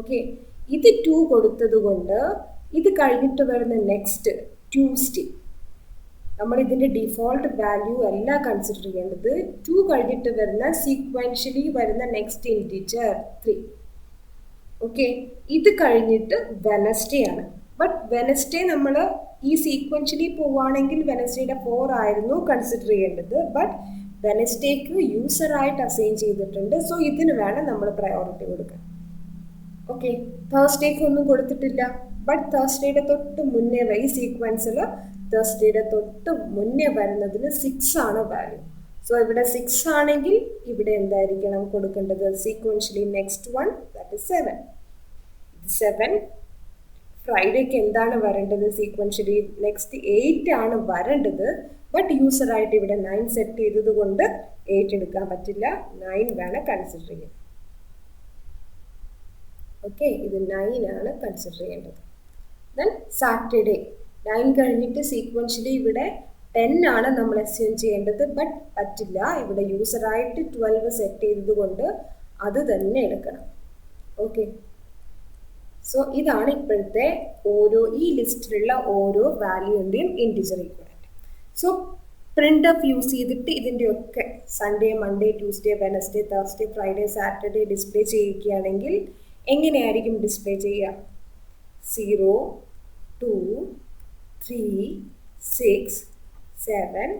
ഓക്കെ, ഇത് 2 കൊടുത്തത് കൊണ്ട് ഇത് കഴിഞ്ഞിട്ട് വരുന്ന നെക്സ്റ്റ് ട്യൂസ്ഡേ നമ്മൾ ഇതിൻ്റെ ഡിഫോൾട്ട് വാല്യൂ അല്ല കൺസിഡർ ചെയ്യേണ്ടത്. 2 കഴിഞ്ഞിട്ട് വരുന്ന സീക്വൻഷ്യലി വരുന്ന നെക്സ്റ്റ് ഇൻഡിജർ 3. ഓക്കെ, ഇത് കഴിഞ്ഞിട്ട് വെനസ്ഡേ ആണ്. ബട്ട് വെനസ്ഡേ നമ്മൾ ഈ സീക്വൻഷ്യലി പോവുകയാണെങ്കിൽ വെനസ്ഡേയുടെ 4 ആയിരുന്നു കൺസിഡർ ചെയ്യേണ്ടത്. ബട്ട് വെനസ്ഡേക്ക് യൂസറായിട്ട് അസൈൻ ചെയ്തിട്ടുണ്ട്. സോ ഇതിന് വേണം നമ്മൾ പ്രയോറിറ്റി കൊടുക്കാൻ. ഓക്കെ, തേഴ്സ്ഡേക്ക് ഒന്നും കൊടുത്തിട്ടില്ല. ബട്ട് തേഴ്സ്ഡേയുടെ തൊട്ട് മുന്നേ ഈ സീക്വൻസിൽ തേഴ്സ്ഡേയുടെ തൊട്ട് മുന്നേ വരുന്നതിന് 6 ആണ് വാല്യൂ. സോ ഇവിടെ 6 ആണെങ്കിൽ ഇവിടെ എന്തായിരിക്കണം കൊടുക്കേണ്ടത്? Sequentially next one that is 7. 7 ഫ്രൈഡേക്ക് എന്താണ് വരേണ്ടത്? സീക്വൻഷ്യലി നെക്സ്റ്റ് 8 ആണ് വരേണ്ടത്. ബട്ട് യൂസറായിട്ട് ഇവിടെ 9 സെറ്റ് ചെയ്തത് കൊണ്ട് 8 എടുക്കാൻ പറ്റില്ല. 9 വേണം കൺസിഡർ ചെയ്യാൻ. ഓക്കെ, ഇത് 9 ആണ് കൺസിഡർ ചെയ്യേണ്ടത്. ദെൻ സാറ്റർഡേ 9 കഴിഞ്ഞിട്ട് സീക്വൻഷ്യലി ഇവിടെ 10 ആണ് നമ്മൾ അസ്യൂം ചെയ്യേണ്ടത്. ബട്ട് പറ്റില്ല, ഇവിടെ യൂസറായിട്ട് 12 സെറ്റ് ചെയ്തത് കൊണ്ട് അത് തന്നെ എടുക്കണം. ഓക്കെ, സോ ഇതാണ് ഇപ്പോഴത്തെ ഈ ലിസ്റ്റിലുള്ള ഓരോ വാല്യൂവിൻ്റെയും integer equivalent. So print of use ചെയ്തിട്ട് ഇതിൻ്റെയൊക്കെ Sunday, Monday, Tuesday, Wednesday, Thursday, Friday, Saturday display ചെയ്യുകയാണെങ്കിൽ എങ്ങനെയായിരിക്കും ഡിസ്പ്ലേ ചെയ്യുക? 0, 2, 3, 6, 7,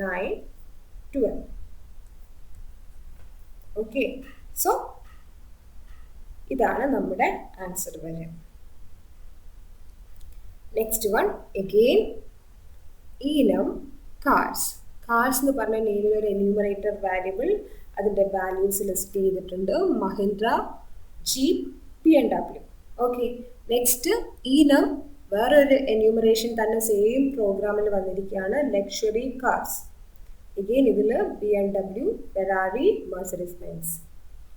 9, 12. ഓക്കെ, സോ ഇതാണ് നമ്മുടെ ആൻസർ വരെ. Next one again enum cars. Cars എന്ന് പറഞ്ഞ നെയിമിൽ ഒരു എന്യൂമറേറ്റർ വാല്യബിൾ, അതിൻ്റെ വാല്യൂസ് ലിസ്റ്റ് ചെയ്തിട്ടുണ്ട്. Mahindra, jeep, BMW. Okay, next enum വേറൊരു എന്യൂമറേഷൻ തന്നെ സെയിം പ്രോഗ്രാമിൽ വന്നിരിക്കുകയാണ്, ലക്ഷറി കാർസ്. അഗെയിൻ ഇതിൽ BMW, Ferrari, Mercedes Benz.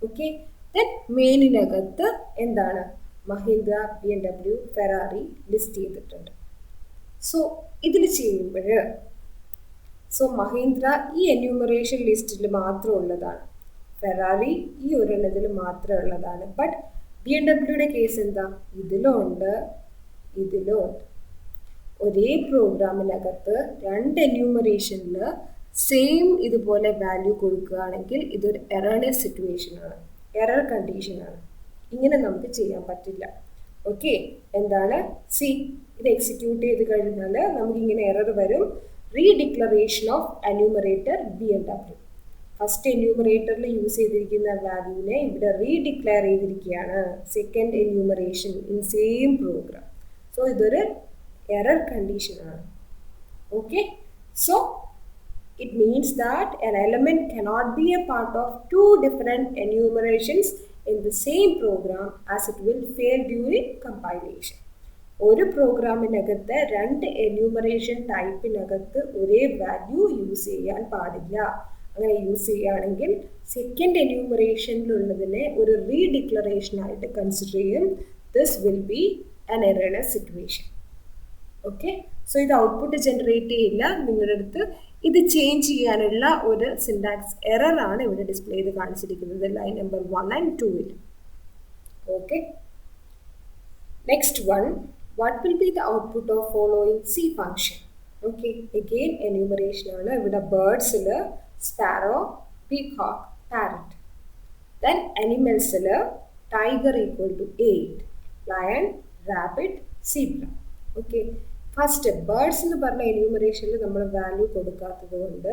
Okay, then മെയിനിനകത്ത് എന്താണ്? മഹീന്ദ്ര, BMW, ഫെറാറി ലിസ്റ്റ് ചെയ്തിട്ടുണ്ട്. സോ ഇതിൽ ചെയ്യുമ്പോൾ മഹീന്ദ്ര ഈ എന്യൂമറേഷൻ ലിസ്റ്റിൽ മാത്രം ഉള്ളതാണ്, ഫെറാറി ഈ ഒരെണ്ണത്തിൽ മാത്രമേ ഉള്ളതാണ്. ബട്ട് BMWയുടെ കേസ് എന്താ? ഇതിലും ഉണ്ട്, ഇതിലും ഉണ്ട്. ഒരേ പ്രോഗ്രാമിനകത്ത് 2 എന്യൂമറേഷനിൽ സെയിം ഇതുപോലെ വാല്യൂ കൊടുക്കുകയാണെങ്കിൽ ഇതൊരു എറർനെസ് സിറ്റുവേഷനാണ്, എറർ കണ്ടീഷനാണ്. ഇങ്ങനെ നമുക്ക് ചെയ്യാൻ പറ്റില്ല. ഓക്കെ, എന്താണ്? ഇത് എക്സിക്യൂട്ട് ചെയ്ത് കഴിഞ്ഞാൽ നമുക്കിങ്ങനെ എറർ വരും. Redeclaration of enumerator BMW. First എന്യൂമറേറ്ററിൽ യൂസ് ചെയ്തിരിക്കുന്ന വാല്യൂവിനെ ഇവിടെ റീഡിക്ലെയർ ചെയ്തിരിക്കുകയാണ്, second enumeration in same program. So ഇതൊരു എറർ കണ്ടീഷനാണ്. Okay, so it means that an element cannot be a part of 2 different enumerations in the same program as it will fail during compilation. ഒരു പ്രോഗ്രാമിനകത്ത് 2 enumeration ടൈപ്പിനകത്ത് ഒരേ value use ചെയ്യാൻ പാടില്ല. അങ്ങനെ use ചെയ്യുകയാണെങ്കിൽ second എന്യൂമറേഷനിലുള്ളതിനെ ഒരു റീഡിക്ലറേഷനായിട്ട് consider ചെയ്യും. This will B an erroneous situation. Okay, so ഇത് output generate ചെയ്യില്ല. നിങ്ങളുടെ അടുത്ത് ഇത് ചേഞ്ച് ചെയ്യാനുള്ള ഒരു സിൻടാക്സ് എറർ ആണ് ഇവിടെ ഡിസ്പ്ലേ ചെയ്ത് കാണിച്ചിരിക്കുന്നത് line number 1 and 2. Okay, next one, what will be the output of following C function? Okay, again enumeration ആണ്. ഇവിടെ ബേർഡ്സിൽ സ്പാരോ, പീകോക്ക്, പാരറ്റ്. ദെൻ അനിമൽസിൽ tiger equal to 8, lion, rabbit, zebra. Okay, first birds എന്ന് പറഞ്ഞ എന്യൂമറേഷനിൽ നമ്മൾ value കൊടുക്കാത്തത് കൊണ്ട്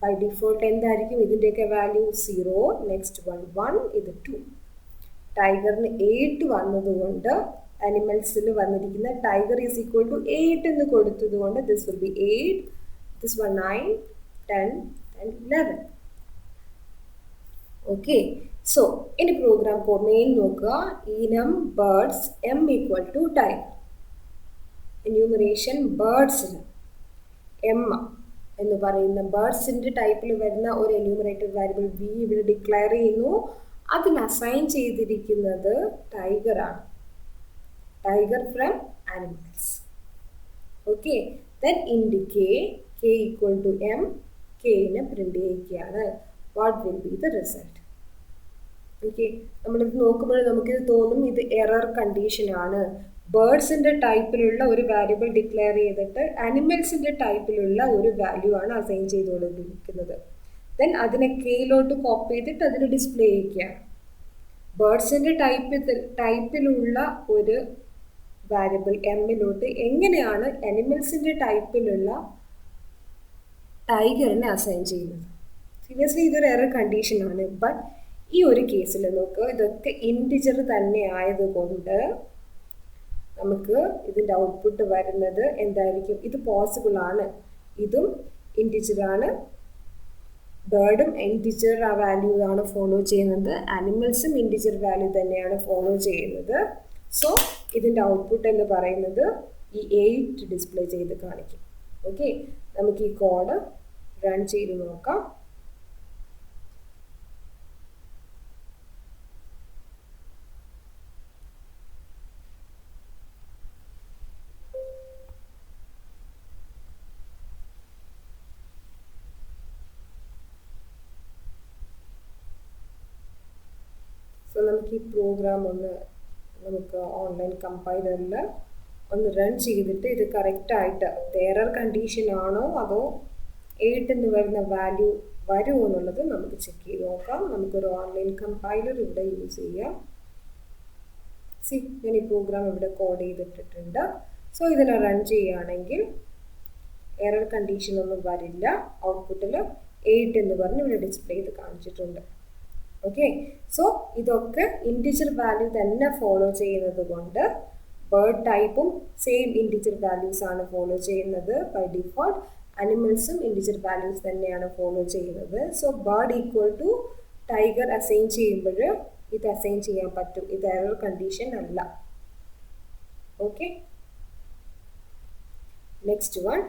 by default എന്തായിരിക്കും ഇതിൻ്റെയൊക്കെ വാല്യൂ? 0, നെക്സ്റ്റ് 1, ഇത് 2. ടൈഗറിന് 8 വന്നതുകൊണ്ട് അനിമൽസിൽ വന്നിരിക്കുന്ന ടൈഗർ ഈസ് ഈക്വൽ ടു 8 എന്ന് കൊടുത്തത് കൊണ്ട് this will be 8, this 9, 10 and 11. Okay, so ഇനി പ്രോഗ്രാം മെയിൻ നോക്കുക. Enum birds M equal to tiger. Enumeration ബേർഡ്സിന് M എന്ന് പറയുന്ന ബേർഡ്സിൻ്റെ ടൈപ്പിൽ വരുന്ന ഒരു എന്യൂമറേറ്റർ വാരിയബിൾ B ഇവിടെ ഡിക്ലെയർ ചെയ്യുന്നു. അതിന് അസൈൻ ചെയ്തിരിക്കുന്നത് ടൈഗറാണ്, tiger from animals. Okay, then indicate K equal to M, Kനെ പ്രിന്റ് ചെയ്യുകയാണ്. What will be the result? Okay, നമ്മളിത് നോക്കുമ്പോൾ നമുക്കിത് തോന്നും ഇത് എറർ കണ്ടീഷനാണ്. ബേർഡ്സിൻ്റെ ടൈപ്പിലുള്ള ഒരു വാല്യൂബിൾ ഡിക്ലെയർ ചെയ്തിട്ട് ആനിമൽസിൻ്റെ ടൈപ്പിലുള്ള ഒരു വാല്യൂ ആണ് അസൈൻ ചെയ്തുകൊണ്ടിരിക്കുന്നത്. ദെൻ അതിനെ കെയിലോട്ട് കോപ്പി ചെയ്തിട്ട് അതിന് ഡിസ്പ്ലേ ചെയ്യുകയാണ്. ബേർഡ്സിൻ്റെ ടൈപ്പിലുള്ള ഒരു വാരിയബിൾ എമ്മിലോട്ട് എങ്ങനെയാണ് അനിമൽസിൻ്റെ ടൈപ്പിലുള്ള ടൈഗറിനെ അസൈൻ ചെയ്യുന്നത്. സീരിയസ്ലി ഇതൊരു എറർ കണ്ടീഷനാണ്. ബട്ട് ഈ ഒരു കേസിൽ നോക്കുക, ഇതൊക്കെ ഇൻറ്റിജർ തന്നെ ആയതുകൊണ്ട് നമുക്ക് ഇതിൻ്റെ ഔട്ട്പുട്ട് വരുന്നത് എന്തായിരിക്കും? ഇത് പോസിബിൾ ആണ്, ഇതും ഇൻറ്റിജറാണ്. ബേർഡും ഇൻറ്റിജർ വാല്യൂ ആണ് ഫോളോ ചെയ്യുന്നത്, അനിമൽസും ഇൻറ്റിജർ വാല്യൂ തന്നെയാണ് ഫോളോ ചെയ്യുന്നത്. സോ ഇതിൻ്റെ ഔട്ട്പുട്ട് എന്ന് പറയുന്നത് ഈ 8 ഡിസ്പ്ലേ ചെയ്ത് കാണിക്കും. ഓക്കെ, നമുക്ക് ഈ കോഡ് റൺ ചെയ്ത് നോക്കാം. സോ നമുക്ക് ഈ പ്രോഗ്രാം നമുക്ക് ഓൺലൈൻ കമ്പൈലറിൽ ഒന്ന് റൺ ചെയ്തിട്ട് ഇത് കറക്റ്റായിട്ട് എറർ കണ്ടീഷൻ ആണോ അതോ 8 എന്ന് വരുന്ന വാല്യൂ വരുമോ എന്നുള്ളത് നമുക്ക് ചെക്ക് ചെയ്ത് നോക്കാം. നമുക്കൊരു ഓൺലൈൻ കമ്പൈലർ ഇവിടെ യൂസ് ചെയ്യാം. ഞാൻ ഈ പ്രോഗ്രാം ഇവിടെ കോഡ് ചെയ്തിട്ടിട്ടുണ്ട്. സോ ഇതിൽ റൺ ചെയ്യുകയാണെങ്കിൽ എറർ കണ്ടീഷൻ ഒന്നും വരില്ല. ഔട്ട്പുട്ടിൽ 8 എന്ന് പറഞ്ഞ് ഇവിടെ ഡിസ്പ്ലേ ചെയ്ത് കാണിച്ചിട്ടുണ്ട്. ഓക്കെ, സോ ഇതൊക്കെ ഇൻറ്റിജർ വാല്യൂ തന്നെ ഫോളോ ചെയ്യുന്നത് കൊണ്ട് ബേർഡ് ടൈപ്പും സെയിം ഇൻറ്റിജർ വാല്യൂസ് ആണ് ഫോളോ ചെയ്യുന്നത്. ബൈ ഡിഫോൾട്ട് അനിമൽസും ഇൻറ്റിജർ വാല്യൂസ് തന്നെയാണ് ഫോളോ ചെയ്യുന്നത്. So bird equal to tiger assign ചെയ്യുമ്പോൾ ഇത് അസൈൻ ചെയ്യാൻ പറ്റും. ഇത് എറർ കണ്ടീഷൻ അല്ല. Okay, next one.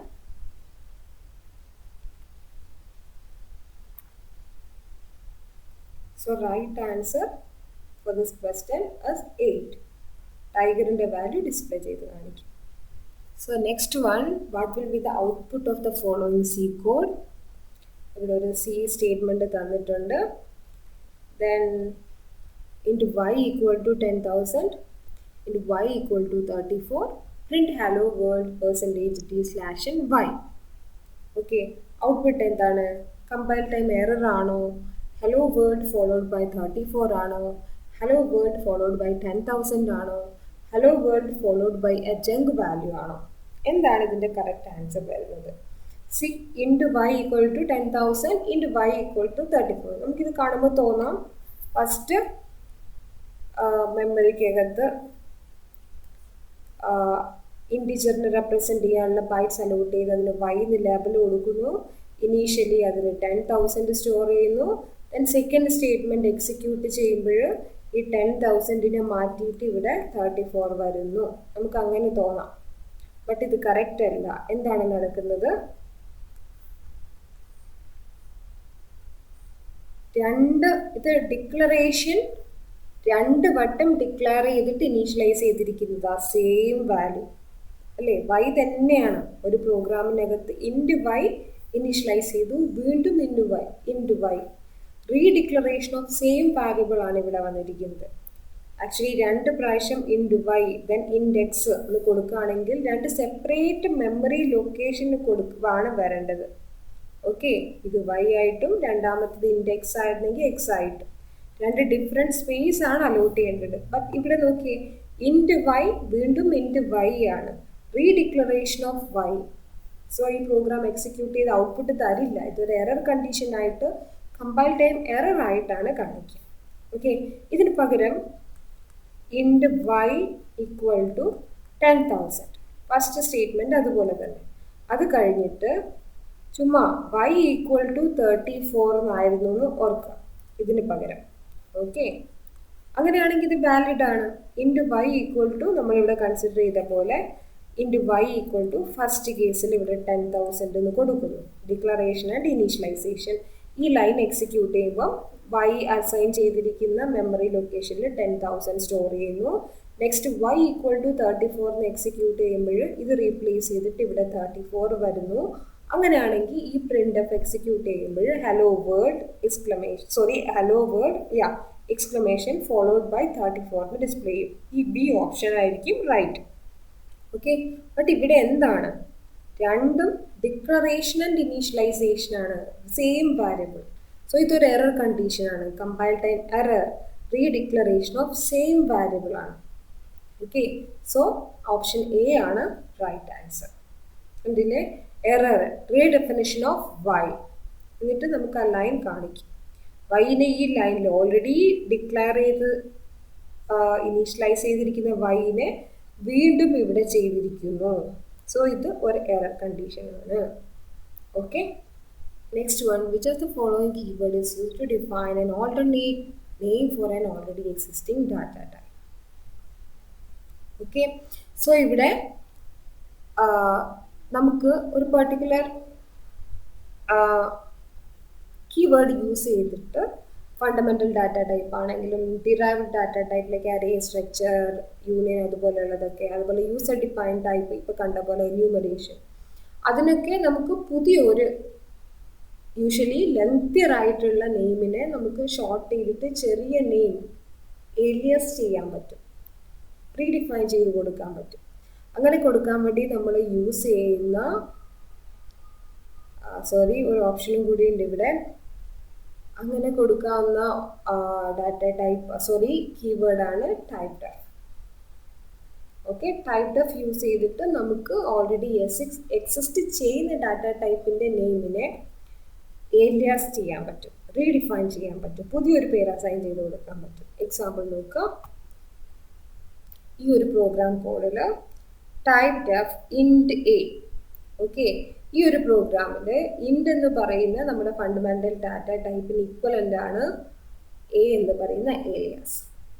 So right answer for this question is 8. Tiger in the value display ചെയ്ത് കാണിക്കും. So next one, what will be the output of the following C code? ഇവിടെ ഒരു C statement തന്നിട്ടുണ്ട്. Then into y equal to 10,000 into y equal to 34 print hello world percentage d slash n y. Okay, output എന്താണ്? Compile time error ആണോ? hello world followed by 34 ആണോ? hello world followed by 10,000 ആണോ? hello world followed by a junk value ആണോ? എന്താണ് ഇതിൻ്റെ correct answer വരുന്നത്? C int y equal to 10,000 int y equal to 34. നമുക്കിത് കാണുമ്പോൾ തോന്നാം ഫസ്റ്റ് മെമ്മറിക്കകത്ത് ഇൻറ്റിജറിനെ റെപ്രസെൻറ്റ് ചെയ്യാനുള്ള ബൈറ്റ്സ് അലോട്ട് ചെയ്ത് അതിന് y എന്ന് ലേബൽ കൊടുക്കുന്നു. ഇനീഷ്യലി അതിന് 10,000 സ്റ്റോർ ചെയ്യുന്നു. ദെൻ സെക്കൻഡ് സ്റ്റേറ്റ്മെൻറ്റ് എക്സിക്യൂട്ട് ചെയ്യുമ്പോൾ ഈ 10,000 മാറ്റിയിട്ട് ഇവിടെ 34 വരുന്നു. നമുക്ക് അങ്ങനെ തോന്നാം, ബട്ട് ഇത് കറക്റ്റ് അല്ല. എന്താണ് നടക്കുന്നത്? ഇത് ഡിക്ലറേഷൻ 2 വട്ടം ഡിക്ലെയർ ചെയ്തിട്ട് ഇനീഷ്യലൈസ് ചെയ്തിരിക്കുന്നത് ആ സെയിം വാല്യൂ അല്ലേ? y തന്നെയാണ്. ഒരു പ്രോഗ്രാമിനകത്ത് ഇൻറ്റു y ഇനീഷ്യലൈസ് ചെയ്തു, വീണ്ടും into y redeclaration of same variable ആണ് ഇവിടെ വന്നിരിക്കുന്നത്. ആക്ച്വലി 2 പ്രാവശ്യം ഇൻറ്റു y ദെൻ ഇൻഡെക്സ് എന്ന് കൊടുക്കുകയാണെങ്കിൽ 2 സെപ്പറേറ്റ് മെമ്മറി ലൊക്കേഷന് കൊടുക്കുകയാണ് വരേണ്ടത്. ഓക്കെ, ഇത് y ആയിട്ടും രണ്ടാമത്തത് ഇൻഡെക്സ് ആയിരുന്നെങ്കിൽ x ആയിട്ടും 2 ഡിഫറെൻറ്റ് സ്പേസ് ആണ് അലോട്ട് ചെയ്യേണ്ടത്. ബട്ട് ഇവിടെ നോക്കിയേ, ഇൻറ്റു y വീണ്ടും ഇൻറ്റു y ആണ്, റീഡിക്ലറേഷൻ ഓഫ് y. സോ ഈ പ്രോഗ്രാം എക്സിക്യൂട്ട് ചെയ്ത് ഔട്ട്പുട്ട് തരില്ല. ഇതൊരു എറർ കണ്ടീഷൻ ആയിട്ട് കമ്പൈൽ ടൈം എറർ ആയിട്ടാണ് കാണിക്കുക. ഓക്കെ, ഇതിന് പകരം int y equal to 10,000 first statement അതുപോലെ തന്നെ. അത് കഴിഞ്ഞിട്ട് ചുമ്മാ y ഈക്വൽ ടു 34 എന്നായിരുന്നു എന്ന് ഓർക്കുക ഇതിന് പകരം. ഓക്കെ, അങ്ങനെയാണെങ്കിൽ ഇത് വാലിഡ് ആണ്. ഇൻറ്റു y ഈക്വൽ ടു നമ്മളിവിടെ കൺസിഡർ ചെയ്ത പോലെ int y equal to first കേസിൽ ഇവിടെ 10,000 എന്ന് കൊടുക്കുന്നു. Declaration and initialization. ഈ ലൈൻ എക്സിക്യൂട്ട് ചെയ്യുമ്പോൾ y അസൈൻ ചെയ്തിരിക്കുന്ന മെമ്മറി ലൊക്കേഷനിൽ 10,000 സ്റ്റോർ ചെയ്യുന്നു. നെക്സ്റ്റ് y ഈക്വൽ ടു 34 എന്ന് എക്സിക്യൂട്ട് ചെയ്യുമ്പോൾ ഇത് റീപ്ലേസ് ചെയ്തിട്ട് ഇവിടെ 34 വരുന്നു. അങ്ങനെയാണെങ്കിൽ ഈ പ്രിന്റ് എഫ് എക്സിക്യൂട്ട് ചെയ്യുമ്പോൾ hello world exclamation followed by 34 display ചെയ്യും. ഈ ബി ഓപ്ഷൻ ആയിരിക്കും റൈറ്റ്. ഓക്കെ, ബട്ട് ഇവിടെ എന്താണ്? രണ്ടും ഡിക്ലറേഷൻ ആൻഡ് ഇനീഷ്യലൈസേഷൻ ആണ്, സെയിം വാരിയബിൾ. സോ ഇതൊരു എറർ കണ്ടീഷൻ ആണ്. Compile time error, redeclaration of same variable ആണ്. ഓക്കെ, സോ ഓപ്ഷൻ എ ആണ് റൈറ്റ് ആൻസർ. ഇതിലെ എറർ റീഡെഫിനിഷൻ ഓഫ് വൈ, എന്നിട്ട് നമുക്ക് ആ ലൈൻ കാണിക്കും. വൈനെ ഈ ലൈനിൽ ഓൾറെഡി ഡിക്ലെയർ ചെയ്ത് ഇനീഷ്യലൈസ് ചെയ്തിരിക്കുന്ന വൈനെ വീണ്ടും ഇവിടെ ചെയ്തിരിക്കുന്നു. സോ ഇത് ഒരു എറർ കണ്ടീഷനാണ്. Okay, next one, which of the following keyword is used to define an alternate name for an already existing data type. Okay, so ഇവിടെ നമുക്ക് ഒരു പെർട്ടിക്കുലർ കീവേഡ് യൂസ് ചെയ്തിട്ട് ഫണ്ടമെൻ്റൽ ഡാറ്റ ടൈപ്പ് ആണെങ്കിലും derived data ടൈപ്പിലേക്ക് array, structure, union അതുപോലെയുള്ളതൊക്കെ, അതുപോലെ user define type ഇപ്പോൾ കണ്ട പോലെ എന്യൂമറേഷൻ, അതിനൊക്കെ നമുക്ക് പുതിയൊരു യൂഷ്വലി ലെങ്തിയർ ആയിട്ടുള്ള നെയിമിനെ നമുക്ക് ഷോർട്ട് ചെയ്തിട്ട് ചെറിയ നെയിം ഏലിയസ് ചെയ്യാൻ പറ്റും, റീഡിഫൈൻ ചെയ്ത് കൊടുക്കാൻ പറ്റും. അങ്ങനെ കൊടുക്കാൻ വേണ്ടി നമ്മൾ യൂസ് ചെയ്യുന്ന ഒരു ഓപ്ഷനും കൂടി ഉണ്ട് ഇവിടെ. അങ്ങനെ കൊടുക്കാവുന്ന ഡാറ്റ ടൈപ്പ് കീവേഡാണ് typedef. Okay, typedef use ചെയ്തിട്ട് നമുക്ക് ഓൾറെഡി എക്സിസ്റ്റ് ചെയ്യുന്ന ഡാറ്റ ടൈപ്പിൻ്റെ നെയിമിനെ ഏലിയാസ് ചെയ്യാൻ പറ്റും, റീഡിഫൈൻ ചെയ്യാൻ പറ്റും, പുതിയൊരു പേര് അസൈൻ ചെയ്ത് കൊടുക്കാൻ പറ്റും. എക്സാമ്പിൾ നോക്കാം. ഈ ഒരു പ്രോഗ്രാം കോഡിൽ type def int A. Okay, ഈ ഒരു പ്രോഗ്രാമിൽ ഇൻഡ് എന്ന് പറയുന്ന നമ്മുടെ ഫണ്ടമെൻ്റൽ ഡാറ്റ ടൈപ്പിന് ഇക്വലൻ്റ് ആണ് എ എന്ന് പറയുന്ന ഏലിയാസ്.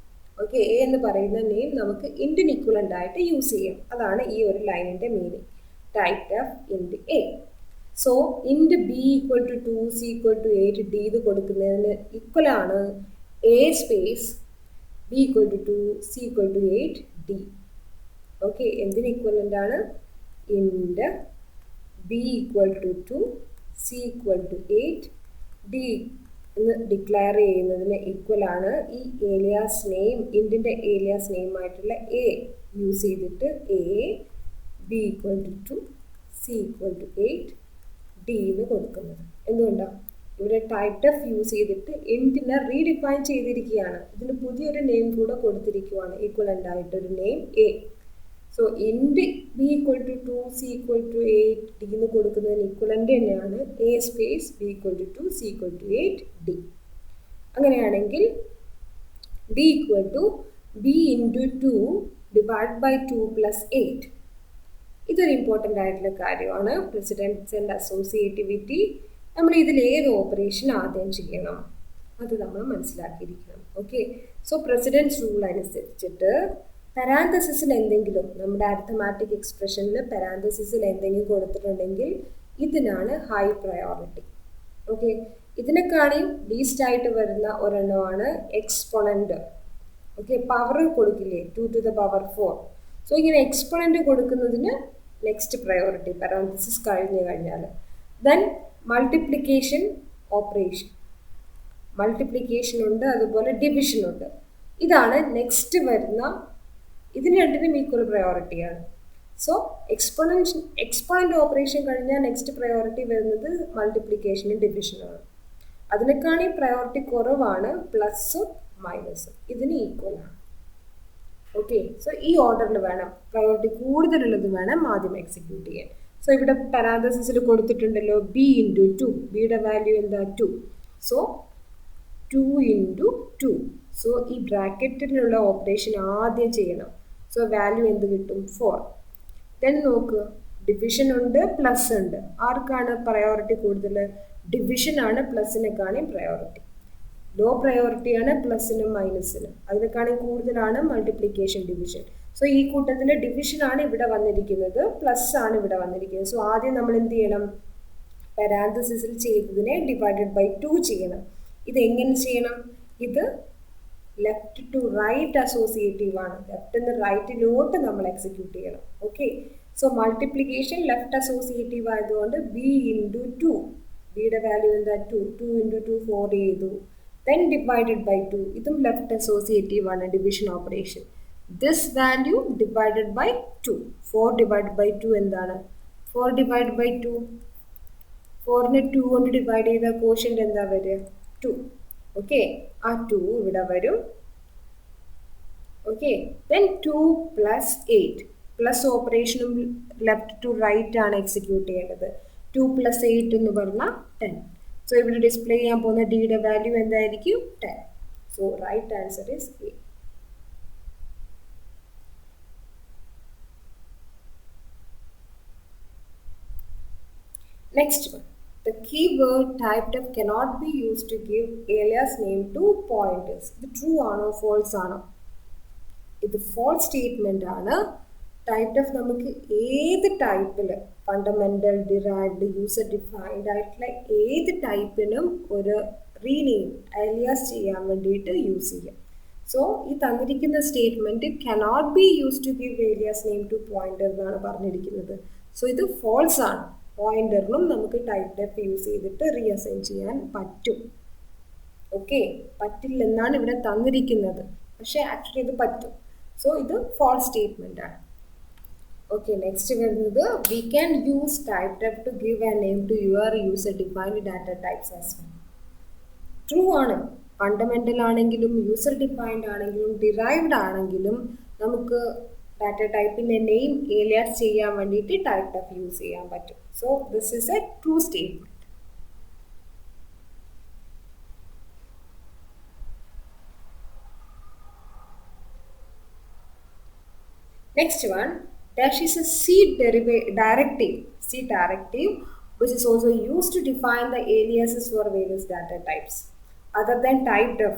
ഓക്കെ, എ എന്ന് പറയുന്ന നെയിം നമുക്ക് ഇൻഡിന് ഇക്വലൻ്റ് ആയിട്ട് യൂസ് ചെയ്യാം. അതാണ് ഈ ഒരു ലൈനിൻ്റെ meaning, typedef int A. So int B equal to 2, C equal to 8, D ഇത് കൊടുക്കുന്നതിന് ഈക്വലാണ് A space B equal to 2, C equal to 8, D. Okay, എന്തിന് ഈക്വലൻ്റ് ആണ്? Int B equal to 2, C equal to 8, D എന്ന് declare ചെയ്യുന്നതിന് ഈക്വലാണ് ഈ alias name, ഇൻഡിൻ്റെ ഏലിയാസ് നെയിം ആയിട്ടുള്ള എ യൂസ് ചെയ്തിട്ട് A B equal to 2, C equal to 8, D എന്ന് കൊടുക്കുന്നത്. എന്തുകൊണ്ടാണ്? ഇവിടെ ടൈപ്പ് ഡെഫ് യൂസ് ചെയ്തിട്ട് ഇൻഡിനെ റീഡിഫൈൻ ചെയ്തിരിക്കുകയാണ്. ഇതിന് പുതിയൊരു നെയിം കൂടെ കൊടുത്തിരിക്കുകയാണ്, ഈക്വലൻ്റ് ആയിട്ടൊരു name A. So int B equal to 2, C equal to 8, D എന്ന് കൊടുക്കുന്നതിന് ഈക്വലൻ്റ് തന്നെയാണ് A space B equal to 2, C equal to 8, D. അങ്ങനെയാണെങ്കിൽ D equal to B into 2 divide by 2 plus 8. ഇതൊരു important ആയിട്ടുള്ള കാര്യമാണ്. Precedence and associativity, നമ്മൾ ഇതിൽ ഏത് ഓപ്പറേഷൻ ആദ്യം ചെയ്യണം അത് നമ്മൾ മനസ്സിലാക്കിയിരിക്കണം. ഓക്കെ, സോ പ്രസിഡൻസ് റൂൾ അനുസരിച്ചിട്ട് പാരാന്തസിസിൽ എന്തെങ്കിലും നമ്മുടെ അരിത്തമാറ്റിക് എക്സ്പ്രഷനിൽ പാരാന്തസിസിൽ എന്തെങ്കിലും കൊടുത്തിട്ടുണ്ടെങ്കിൽ ഇതിനാണ് ഹൈ പ്രയോറിറ്റി. ഓക്കെ, ഇതിനെക്കാളും ലീസ്റ്റ് ആയിട്ട് വരുന്ന ഒരെണ്ണമാണ് എക്സ്പോണൻ്റ്. ഓക്കെ, പവർ കൊടുക്കില്ലേ 2 to the power 4. സോ ഇങ്ങനെ എക്സ്പോണൻ്റ് കൊടുക്കുന്നതിന് നെക്സ്റ്റ് പ്രയോറിറ്റി പാരാന്തസിസ് കഴിഞ്ഞ് കഴിഞ്ഞാൽ. ദെൻ മൾട്ടിപ്ലിക്കേഷൻ ഓപ്പറേഷൻ, മൾട്ടിപ്ലിക്കേഷൻ ഉണ്ട്, അതുപോലെ ഡിവിഷൻ ഉണ്ട്. ഇതാണ് നെക്സ്റ്റ് വരുന്ന, ഇതിന് രണ്ടിനും ഈക്വൽ പ്രയോറിറ്റിയാണ്. സോ എക്സ്പോണൻ്റ് ഓപ്പറേഷൻ കഴിഞ്ഞാൽ നെക്സ്റ്റ് പ്രയോറിറ്റി വരുന്നത് മൾട്ടിപ്ലിക്കേഷനും ഡിവിഷനുമാണ്. അതിനേക്കാളും പ്രയോറിറ്റി കുറവാണ് പ്ലസും മൈനസും, ഇതിന് ഈക്വലാണ്. ഓക്കെ, സോ ഈ ഓർഡറിൽ വേണം, പ്രയോറിറ്റി കൂടുതലുള്ളത് വേണം ആദ്യം എക്സിക്യൂട്ട് ചെയ്യാൻ. സോ ഇവിടെ പാരാന്തസിസിൽ കൊടുത്തിട്ടുണ്ടല്ലോ ബി ഇൻറ്റു 2, ബിയുടെ വാല്യൂ എന്താ 2. So 2 into 2. സോ ഈ ബ്രാക്കറ്റിലുള്ള ഓപ്പറേഷൻ ആദ്യം ചെയ്യണം. സോ വാല്യൂ എന്ത് കിട്ടും? 4. ദെൻ നോക്കുക, ഡിവിഷൻ ഉണ്ട്, പ്ലസ് ഉണ്ട്. ആർക്കാണ് പ്രയോറിറ്റി കൂടുതൽ? ഡിവിഷനാണ് പ്ലസിനെക്കാളും പ്രയോറിറ്റി. ലോ പ്രയോറിറ്റിയാണ് പ്ലസിനും മൈനസിനും, അതിനേക്കാളും കൂടുതലാണ് മൾട്ടിപ്ലിക്കേഷൻ ഡിവിഷൻ. സോ ഈ കൂട്ടത്തിൽ ഡിവിഷനാണ് ഇവിടെ വന്നിരിക്കുന്നത്, പ്ലസ് ആണ് ഇവിടെ വന്നിരിക്കുന്നത്. സോ ആദ്യം നമ്മൾ എന്ത് ചെയ്യണം? പാരാന്തസിസിൽ ചെയ്തതിനെ ഡിവൈഡഡ് ബൈ 2 ചെയ്യണം. ഇത് എങ്ങനെ ചെയ്യണം? ഇത് ലെഫ്റ്റ് ടു റൈറ്റ് അസോസിയേറ്റീവ് ആണ്, ലെഫ്റ്റ് നിന്ന് റൈറ്റിലോട്ട് നമ്മൾ എക്സിക്യൂട്ട് ചെയ്യണം. Okay, so multiplication left associative ആയതുകൊണ്ട് ബി ഇൻറ്റു 2, ബിയുടെ വാല്യൂ എന്താ 2, 2 ഇൻറ്റു 2 4 ചെയ്തു. ദെൻ ഡിവൈഡഡ് ബൈ 2, ഇതും ലെഫ്റ്റ് അസോസിയേറ്റീവ് ആണ്, division operation. This value divided by 2, 4 divide by 2 എന്താണ്? 4 ഡിവൈഡ് ബൈ 2, 4നെ 2 കൊണ്ട് ഡിവൈഡ് ചെയ്ത കോഷ്യൻ്റ് എന്താ വരിക? 2. ഓക്കെ, ആ 2 ഇവിടെ വരും. Okay, then 2 plus 8. Plus operation left to right ആണ് എക്സിക്യൂട്ട് ചെയ്യേണ്ടത്. 2 plus 8 എന്ന് പറഞ്ഞാൽ 10. സോ ഇവിടെ ഡിസ്പ്ലേ ചെയ്യാൻ പോകുന്ന ഡിയുടെ വാല്യൂ എന്തായിരിക്കും? 10. So right answer is A. Next one. The keyword typedef cannot be used to give alias name to pointers. ഇത് true ആണോ false ആണോ? ഇത് false statement ആണ്. typedef നമുക്ക് ഏത് ടൈപ്പിൽ ഫണ്ടമെന്റൽ, ഡിറൈവ്ഡ്, യൂസർ ഡിഫൈൻഡ് ആയിട്ടുള്ള ഏത് ടൈപ്പിനും ഒരു റീനെയിം alias ചെയ്യാൻ വേണ്ടിയിട്ട് യൂസ് ചെയ്യാം. സോ ഈ തന്നിരിക്കുന്ന statement cannot be used to give alias name to pointer എന്നാണ് പറഞ്ഞിരിക്കുന്നത്. സോ ഇത് false ആണ്. പോയിന്ററിനും നമുക്ക് typedef യൂസ് ചെയ്തിട്ട് റീഅസൈൻ ചെയ്യാൻ പറ്റും. ഓക്കെ, പറ്റില്ലെന്നാണ് ഇവിടെ തന്നിരിക്കുന്നത്, പക്ഷെ ആക്ച്വലി ഇത് പറ്റും. സോ ഇത് false സ്റ്റേറ്റ്മെന്റ് ആണ്. ഓക്കെ, നെക്സ്റ്റ് വരുന്നത് we can use typedef to give a name to your user defined data types as well. True ആണ്. ഫണ്ടമെന്റൽ ആണെങ്കിലും യൂസർ ഡിഫൈൻഡ് ആണെങ്കിലും ഡിറൈവ്ഡ് ആണെങ്കിലും നമുക്ക് ഡാറ്റ ടൈപ്പിന്റെ നെയിം ഏലിയാസ് ചെയ്യാൻ വേണ്ടിയിട്ട് typedef യൂസ് ചെയ്യാൻ പറ്റും. So this is A true statement. Next one, dash is a C directive which is also used to define the aliases for various data types. Other than typedef,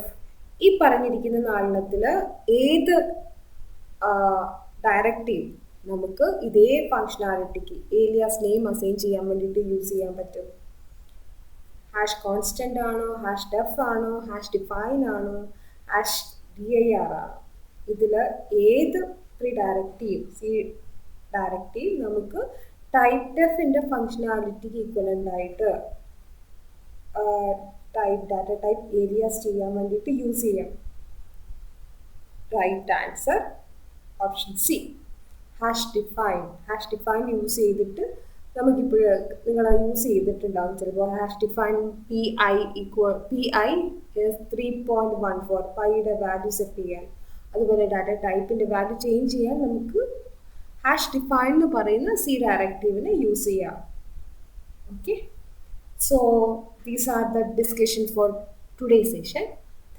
ഈ പറഞ്ഞിരിക്കുന്ന നാലെണ്ണത്തിൽ ഏത് directive നമുക്ക് ഇതേ ഫങ്ഷനാലിറ്റിക്ക് Elias name assign ചെയ്യാൻ വേണ്ടിയിട്ട് use ചെയ്യാൻ പറ്റും? Hash constant ആണോ, ഹാഷ് ഡെഫ് ആണോ, ഹാഷ് ഡിഫൈൻ ആണോ, ഹാഷ് dir ആണോ? ഇതിൽ ഏത് ഡയറക്റ്റീവ് നമുക്ക് typedefന്റെ ഫങ്ഷനാലിറ്റിക്ക് ഈക്വലന്റ് ആയിട്ട് ഡാറ്റ ടൈപ്പ് ഏലിയാസ് ചെയ്യാൻ വേണ്ടിയിട്ട് യൂസ് ചെയ്യാം? Right answer option C, hash define use ചെയ്തിട്ട് നമുക്കിപ്പോൾ നിങ്ങൾ യൂസ് ചെയ്തിട്ടുണ്ടാവും ചിലപ്പോൾ. ഹാഷ് ഡിഫൈൻ PI 3.14 പൈയുടെ വാല്യൂ സെറ്റ് ചെയ്യാൻ, അതുപോലെ ഡാറ്റ ടൈപ്പിന്റെ വാല്യൂ ചേഞ്ച് ചെയ്യാൻ നമുക്ക് ഹാഷ് ഡിഫൈൻ എന്ന് പറയുന്ന C ഡയറക്റ്റീവിനെ യൂസ് ചെയ്യാം. Okay, so these are the discussion for today's session.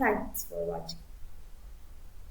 Thanks for watching.